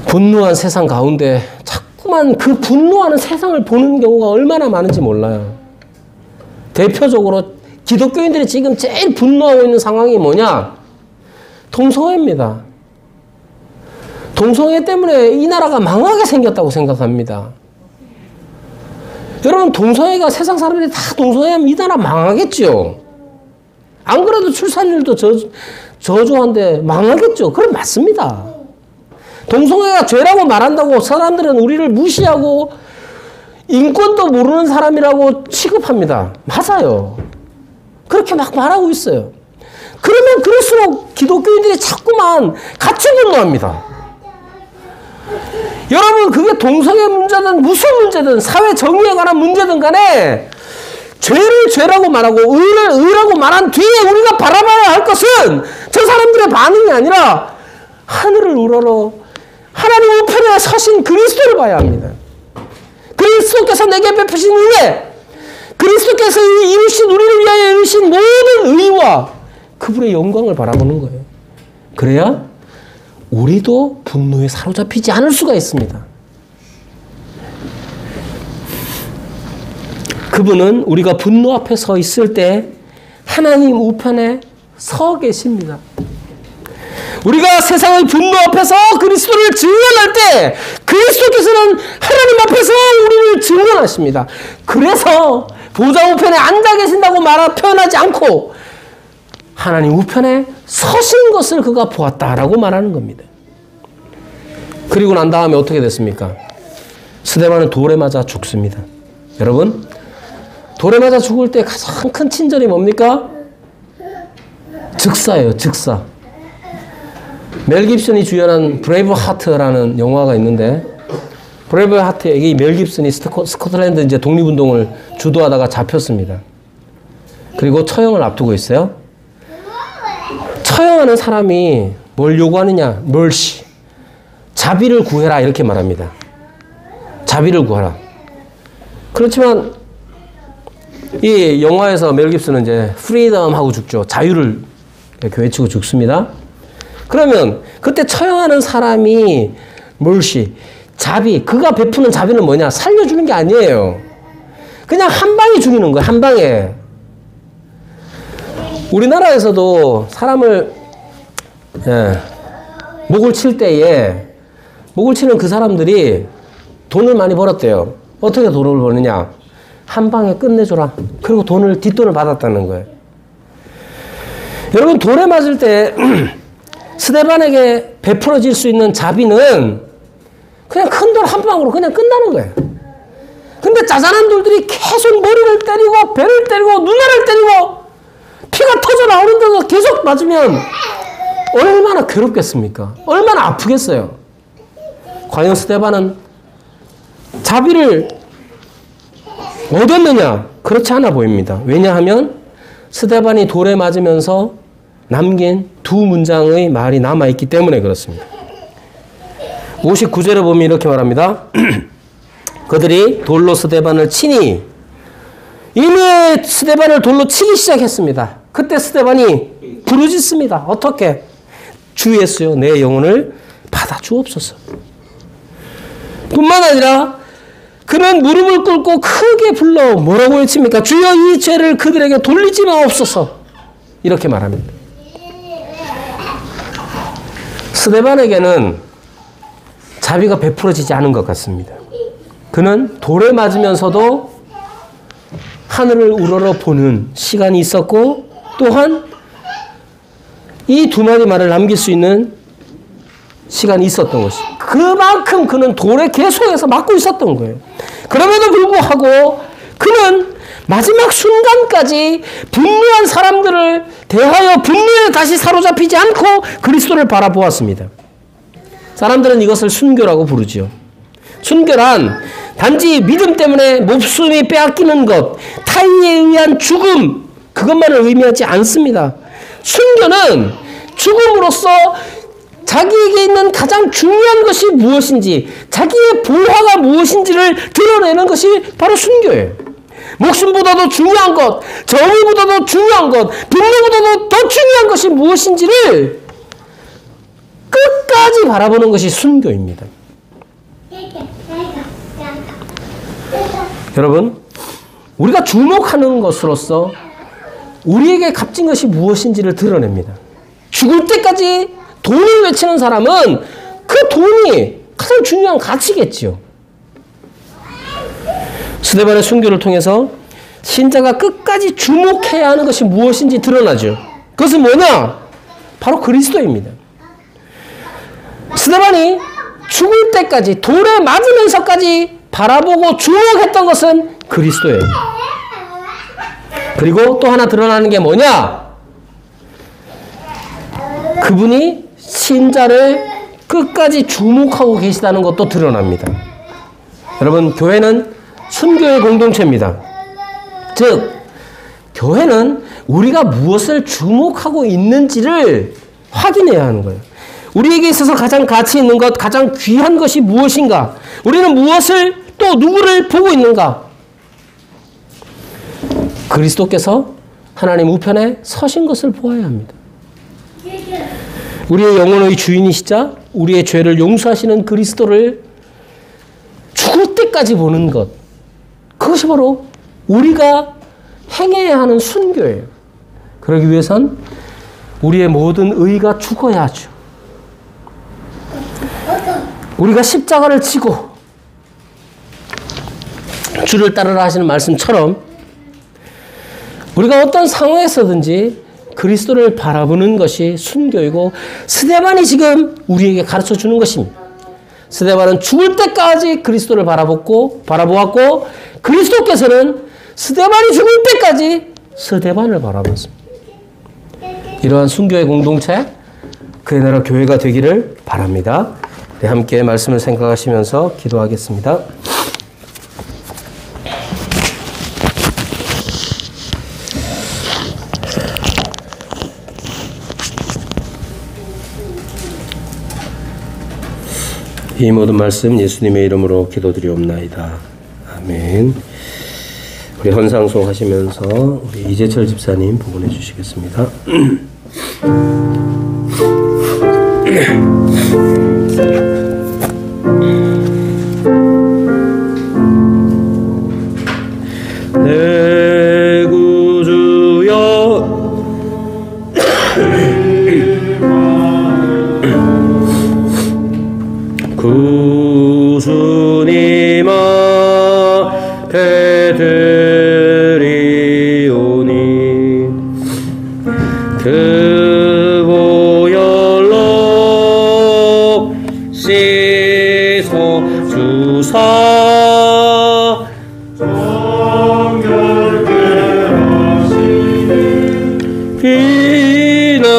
분노한 세상 가운데 자꾸만 그 분노하는 세상을 보는 경우가 얼마나 많은지 몰라요. 대표적으로 기독교인들이 지금 제일 분노하고 있는 상황이 뭐냐? 동성애입니다. 동성애 때문에 이 나라가 망하게 생겼다고 생각합니다. 여러분, 동성애가 세상 사람들이 다 동성애하면 이 나라 망하겠죠. 안 그래도 출산율도 저조한데 망하겠죠. 그럼 맞습니다. 동성애가 죄라고 말한다고 사람들은 우리를 무시하고 인권도 모르는 사람이라고 취급합니다. 맞아요. 그렇게 막 말하고 있어요. 그러면 그럴수록 기독교인들이 자꾸만 같이 분노합니다. 여러분, 그게 동성애 문제든 무슨 문제든 사회 정의에 관한 문제든 간에 죄를 죄라고 말하고 의를 의라고 말한 뒤에 우리가 바라봐야 할 것은 저 사람들의 반응이 아니라 하늘을 우러러 하나님 우편에 서신 그리스도를 봐야 합니다. 그리스도께서 내게 베푸신 은혜, 그리스도께서 이루신, 우리를 위하여 이루신 모든 의와 그분의 영광을 바라보는 거예요. 그래야 우리도 분노에 사로잡히지 않을 수가 있습니다. 그분은 우리가 분노 앞에 서 있을 때 하나님 우편에 서 계십니다. 우리가 세상의 분노 앞에서 그리스도를 증언할 때 그리스도께서는 하나님 앞에서 우리를 증언하십니다. 그래서 보좌 우편에 앉아 계신다고 표현하지 않고 하나님 우편에 서신 것을 그가 보았다라고 말하는 겁니다. 그리고 난 다음에 어떻게 됐습니까? 스데반은 돌에 맞아 죽습니다. 여러분, 돌에 맞아 죽을 때 가장 큰 친절이 뭡니까? 즉사예요, 즉사. 멜 깁슨이 주연한 브레이브 하트라는 영화가 있는데, 브레이브 하트에 이 멜 깁슨이 스코틀랜드 이제 독립운동을 주도하다가 잡혔습니다. 그리고 처형을 앞두고 있어요. 처형하는 사람이 뭘 요구하느냐? 멀시. 자비를 구해라. 이렇게 말합니다. 자비를 구하라. 그렇지만 이 영화에서 멜 깁슨은 이제 프리덤 하고 죽죠. 자유를 이렇게 외치고 죽습니다. 그러면 그때 처형하는 사람이 멀시, 자비, 그가 베푸는 자비는 뭐냐? 살려주는 게 아니에요. 그냥 한 방에 죽이는 거예요. 한 방에. 우리나라에서도 사람을 목을 칠 때에 목을 치는 그 사람들이 돈을 많이 벌었대요. 어떻게 돈을 버느냐? 한 방에 끝내줘라. 그리고 뒷돈을 받았다는 거예요. 여러분, 돌에 맞을 때 스데반에게 베풀어질 수 있는 자비는 그냥 큰 돌 한 방으로 그냥 끝나는 거예요. 근데 짜잘한 돌들이 계속 머리를 때리고 배를 때리고 눈알을 때리고 피가 터져 나오는 데서 계속 맞으면 얼마나 괴롭겠습니까? 얼마나 아프겠어요? 과연 스데반은 자비를 얻었느냐? 그렇지 않아 보입니다. 왜냐하면 스데반이 돌에 맞으면서 남긴 두 문장의 말이 남아있기 때문에 그렇습니다. 59절에 보면 이렇게 말합니다. 그들이 돌로 스데반을 치니 이미 스데반을 돌로 치기 시작했습니다. 그때 스데반이 부르짖습니다. 어떻게? 주 예수여, 내 영혼을 받아 주옵소서. 뿐만 아니라 그는 무릎을 꿇고 크게 불러 뭐라고 외칩니까? 주여, 이 죄를 그들에게 돌리지 마옵소서. 이렇게 말합니다. 스데반에게는 자비가 베풀어지지 않은 것 같습니다. 그는 돌에 맞으면서도 하늘을 우러러보는 시간이 있었고, 또한 이 두 마디 말을 남길 수 있는 시간이 있었던 것이죠. 그만큼 그는 돌에 계속해서 맞고 있었던 거예요. 그럼에도 불구하고 그는 마지막 순간까지 분노한 사람들을 대하여 분노에 다시 사로잡히지 않고 그리스도를 바라보았습니다. 사람들은 이것을 순교라고 부르지요. 순교란 단지 믿음 때문에 목숨이 빼앗기는 것, 타인에 의한 죽음, 그것만을 의미하지 않습니다. 순교는 죽음으로써 자기에게 있는 가장 중요한 것이 무엇인지, 자기의 보화가 무엇인지를 드러내는 것이 바로 순교예요. 목숨보다도 중요한 것, 정의보다도 중요한 것, 분노보다도 더 중요한 것이 무엇인지를 끝까지 바라보는 것이 순교입니다. 여러분, 우리가 주목하는 것으로서 우리에게 값진 것이 무엇인지를 드러냅니다. 죽을 때까지 돈을 외치는 사람은 그 돈이 가장 중요한 가치겠지요. 스데반의 순교를 통해서 신자가 끝까지 주목해야 하는 것이 무엇인지 드러나죠. 그것은 뭐냐? 바로 그리스도입니다. 스데반이 죽을 때까지 돌에 맞으면서까지 바라보고 주목했던 것은 그리스도예요. 그리고 또 하나 드러나는 게 뭐냐? 그분이 신자를 끝까지 주목하고 계시다는 것도 드러납니다. 여러분, 교회는 순교의 공동체입니다. 즉, 교회는 우리가 무엇을 주목하고 있는지를 확인해야 하는 거예요. 우리에게 있어서 가장 가치 있는 것, 가장 귀한 것이 무엇인가? 우리는 무엇을 또 누구를 보고 있는가? 그리스도께서 하나님 우편에 서신 것을 보아야 합니다. 우리의 영혼의 주인이시자 우리의 죄를 용서하시는 그리스도를 죽을 때까지 보는 것, 그것이 바로 우리가 행해야 하는 순교예요. 그러기 위해선 우리의 모든 의가 죽어야 하죠. 우리가 십자가를 지고 주를 따르라 하시는 말씀처럼 우리가 어떤 상황에서든지 그리스도를 바라보는 것이 순교이고, 스데반이 지금 우리에게 가르쳐 주는 것입니다. 스데반은 죽을 때까지 그리스도를 바라보았고, 그리스도께서는 스데반이 죽을 때까지 스데반을 바라봤습니다. 이러한 순교의 공동체, 그의 나라 교회가 되기를 바랍니다. 네, 함께 말씀을 생각하시면서 기도하겠습니다. 이 모든 말씀 예수님의 이름으로 기도드리옵나이다. 아멘. 우리 헌상송 하시면서 우리 이재철 집사님 복원해 주시겠습니다. 내 구주여 구주님 앞에 드리오니 그 보혈로 씻어 주사 정결케 하시니 비나이다.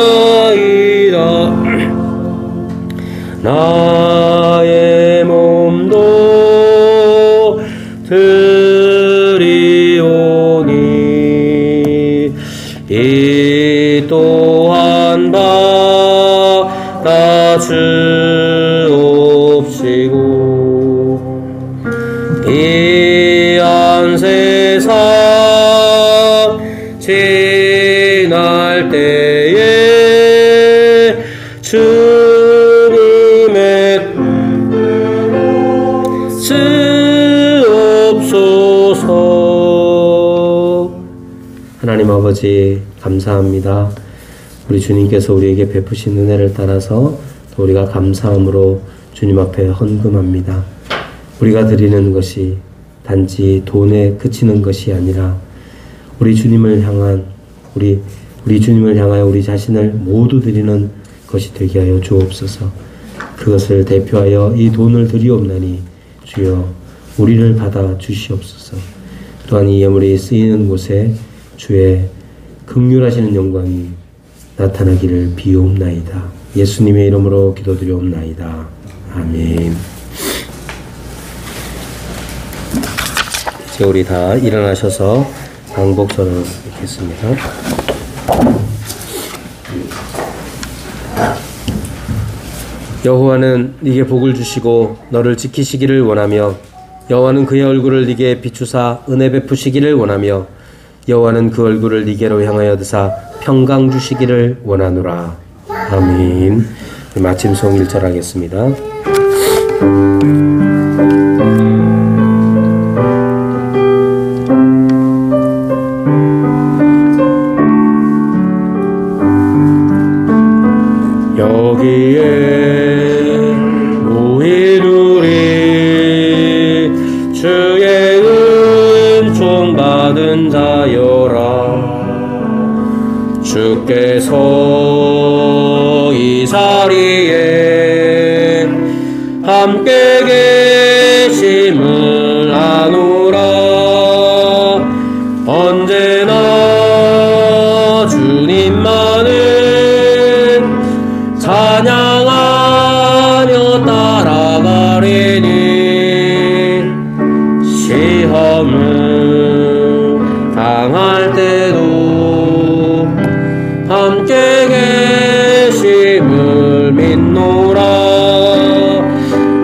나의 몸도 드리오니 이 또한 받아 주옵시고 이 한 세상 지날 때에 주님의 쓰옵소서. 하나님 아버지 감사합니다. 우리 주님께서 우리에게 베푸신 은혜를 따라서 또 우리가 감사함으로 주님 앞에 헌금합니다. 우리가 드리는 것이 단지 돈에 그치는 것이 아니라 우리 주님을 향한 우리 주님을 향하여 우리 자신을 모두 드리는 것이 되게 하여 주옵소서. 그것을 대표하여 이 돈을 드리옵나니 주여 우리를 받아 주시옵소서. 또한 이 예물이 쓰이는 곳에 주의 긍휼하시는 영광이 나타나기를 비옵나이다. 예수님의 이름으로 기도드리옵나이다. 아멘. 이제 우리 다 일어나셔서 방복선을 읽겠습니다. 여호와는 네게 복을 주시고 너를 지키시기를 원하며 여호와는 그의 얼굴을 네게 비추사 은혜 베푸시기를 원하며 여호와는 그 얼굴을 네게로 향하여 드사 평강 주시기를 원하노라. 아멘. 마침송 1절 하겠습니다. 여기에 모인 우리 주의 은총 받은 자여라. 주께서 이 자리에 함께 계심을 아노라. 언제나 주님만을 찬양하며 따라가리니 시험을 당할 때도 함께 계심을 믿노라.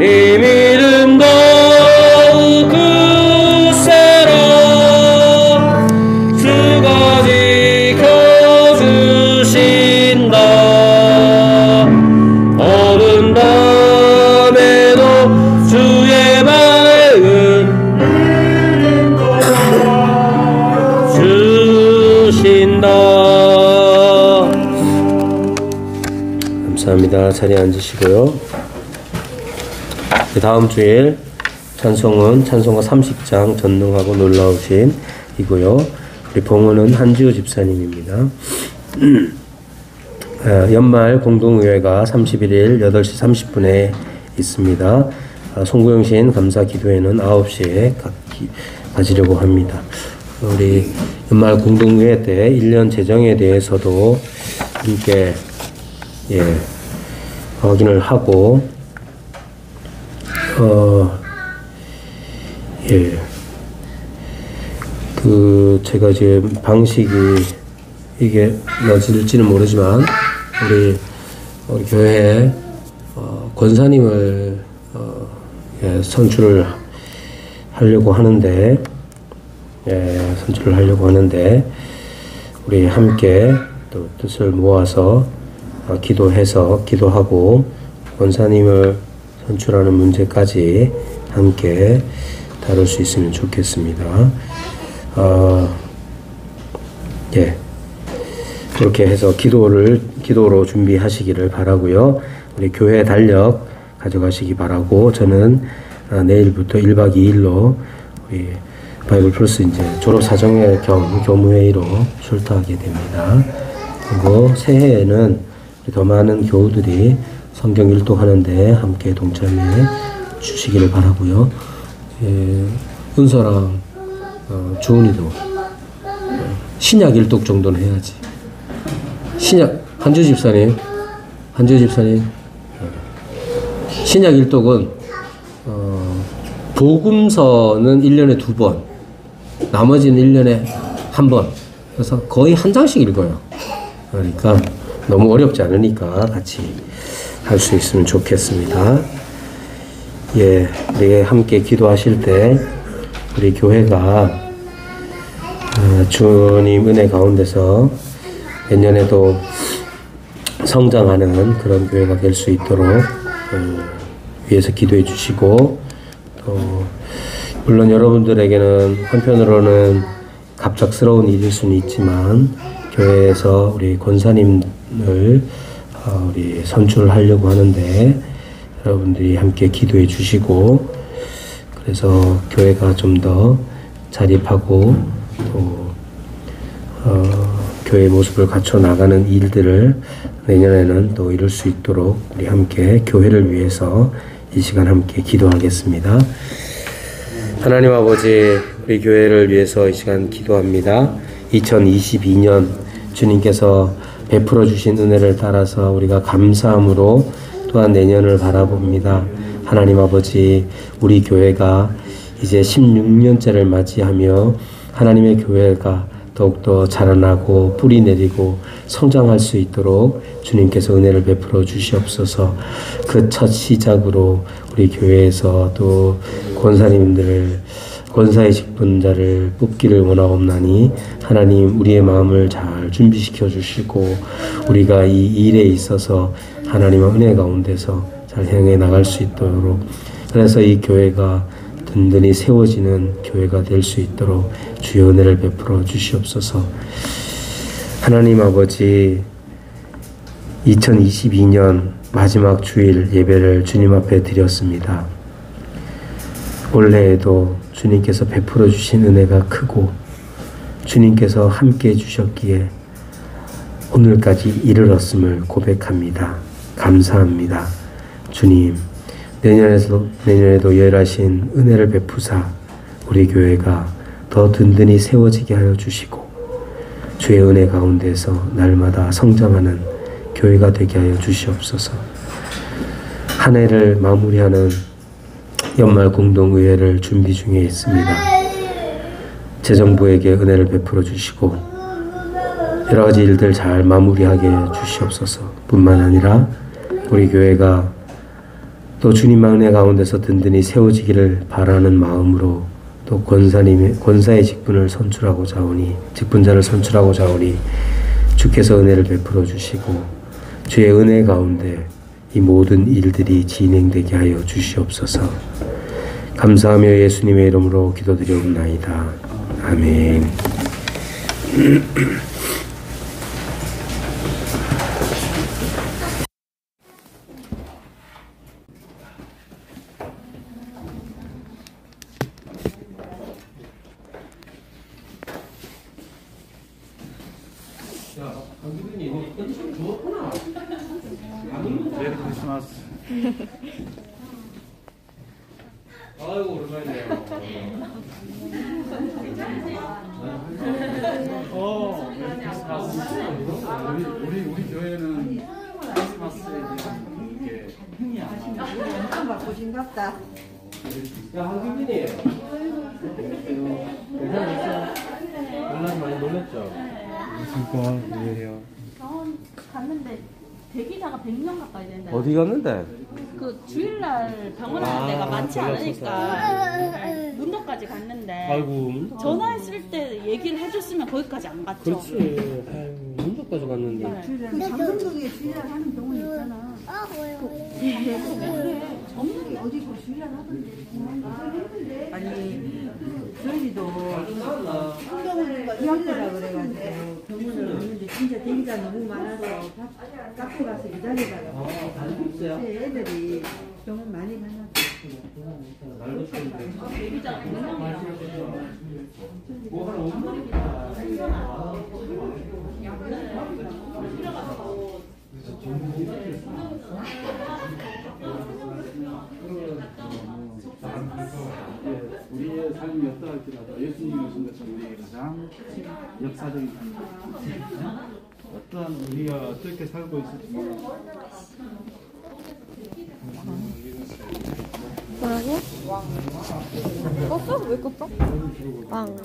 이 믿음 더욱 감사합니다. 자리에 앉으시고요. 다음 주일 찬송은 찬송가 30장 전능하고 놀라우신 이고요. 우리 봉헌은 한지호 집사님입니다. 연말 공동의회가 31일 8시 30분에 있습니다. 송구영신 감사 기도회는 9시에 가지려고 합니다. 우리 연말 공동의회 때 1년 재정에 대해서도 함께 확인을 하고 제가 지금 방식이 이게 맞을지는 모르지만 우리 교회에 권사님을 선출을 하려고 하는데 우리 함께 또 뜻을 모아서 기도하고 권사님을 선출하는 문제까지 함께 다룰 수 있으면 좋겠습니다. 그렇게 해서 기도로 준비하시기를 바라고요. 우리 교회 달력 가져가시기 바라고, 저는 내일부터 1박 2일로 우리 바이블 플러스 이제 졸업 사정회 겸 교무회의로 출타하게 됩니다. 그리고 새해에는 더 많은 교우들이 성경 일독하는데 함께 동참해 주시기를 바라고요. 은서랑 주은이도 신약 일독 정도는 해야지. 한주 집사님 신약 일독은 복음서는 1년에 2번, 나머지는 1년에 1번, 그래서 거의 한 장씩 읽어요. 그러니까 너무 어렵지 않으니까 같이 할 수 있으면 좋겠습니다. 우리 함께 기도하실 때 우리 교회가 주님 은혜 가운데서 내년에도 성장하는 그런 교회가 될 수 있도록 위해서 기도해 주시고, 또 물론 여러분들에게는 한편으로는 갑작스러운 일일 수는 있지만 교회에서 우리 권사님을 우리 선출하려고 하는데 여러분들이 함께 기도해 주시고, 그래서 교회가 좀 더 자립하고 또 교회의 모습을 갖춰 나가는 일들을 내년에는 또 이룰 수 있도록 우리 함께 교회를 위해서 이 시간 함께 기도하겠습니다. 하나님 아버지, 우리 교회를 위해서 이 시간 기도합니다. 2022년 주님께서 베풀어 주신 은혜를 따라서 우리가 감사함으로 또한 내년을 바라봅니다. 하나님 아버지, 우리 교회가 이제 16년째를 맞이하며 하나님의 교회가 더욱더 자라나고 뿌리 내리고 성장할 수 있도록 주님께서 은혜를 베풀어 주시옵소서. 그 첫 시작으로 우리 교회에서 또 권사의 직분자를 뽑기를 원하옵나니 하나님, 우리의 마음을 잘 준비시켜 주시고 우리가 이 일에 있어서 하나님의 은혜 가운데서 잘 행해 나갈 수 있도록, 그래서 이 교회가 든든히 세워지는 교회가 될 수 있도록 주의 은혜를 베풀어 주시옵소서. 하나님 아버지, 2022년 마지막 주일 예배를 주님 앞에 드렸습니다. 올해에도 주님께서 베풀어 주신 은혜가 크고 주님께서 함께 해주셨기에 오늘까지 이르렀음을 고백합니다. 감사합니다. 주님, 내년에도 열하신 은혜를 베푸사 우리 교회가 더 든든히 세워지게 하여 주시고 주의 은혜 가운데서 날마다 성장하는 교회가 되게 하여 주시옵소서. 한 해를 마무리하는 연말 공동의회를 준비 중에 있습니다. 재정부에게 은혜를 베풀어 주시고 여러 가지 일들 잘 마무리하게 주시옵소서. 뿐만 아니라 우리 교회가 또 주님의 은혜 가운데서 든든히 세워지기를 바라는 마음으로 또 권사의 직분자를 선출하고자 하오니 주께서 은혜를 베풀어 주시고 주의 은혜 가운데 이 모든 일들이 진행되게 하여 주시옵소서. 감사하며 예수님의 이름으로 기도드리옵나이다. 아멘. 야, 강기준이 컨디션이 좋구나. 메리 크리스마스. 아이고 오랜만이네요. 우리 교회는 크리스마스에 대한 게 엄청 바쁘신갑다. 야 한기준이. 괜찮았어? 연락 많이 놀랬죠? 잠깐 이해해요. 병원 갔는데 대기자가 100명 가까이 된다. 어디 갔는데? 그 주일날 병원 하는 데가 많지 않으니까 문도까지 갔는데 아이고 전화했을 때 얘기를 해줬으면 거기까지 안 갔죠. 그렇지. 문도까지 갔는데. 네. 그 장성동에 주일날 하는 병원 있잖아. 없는 게 어디 고 주일날 하던데. 아니 저희도 한병원인가 의학대라 그래가지고 병원을 갔는데 진짜 대기자 너무 많아서 카페 가서 기다리다가 애들이 병원 많이 가나. 대기자가 100명이라고. 뭐 하나 없나? 우리의 삶이 어떠 할지라도 예수님이 오신 것은 우리에게 가장 역사적인 삶입니다. 어떠한 우리가 어떻게 살고 있을지 뭐라고? 껐어? 왜 껐어? 왕.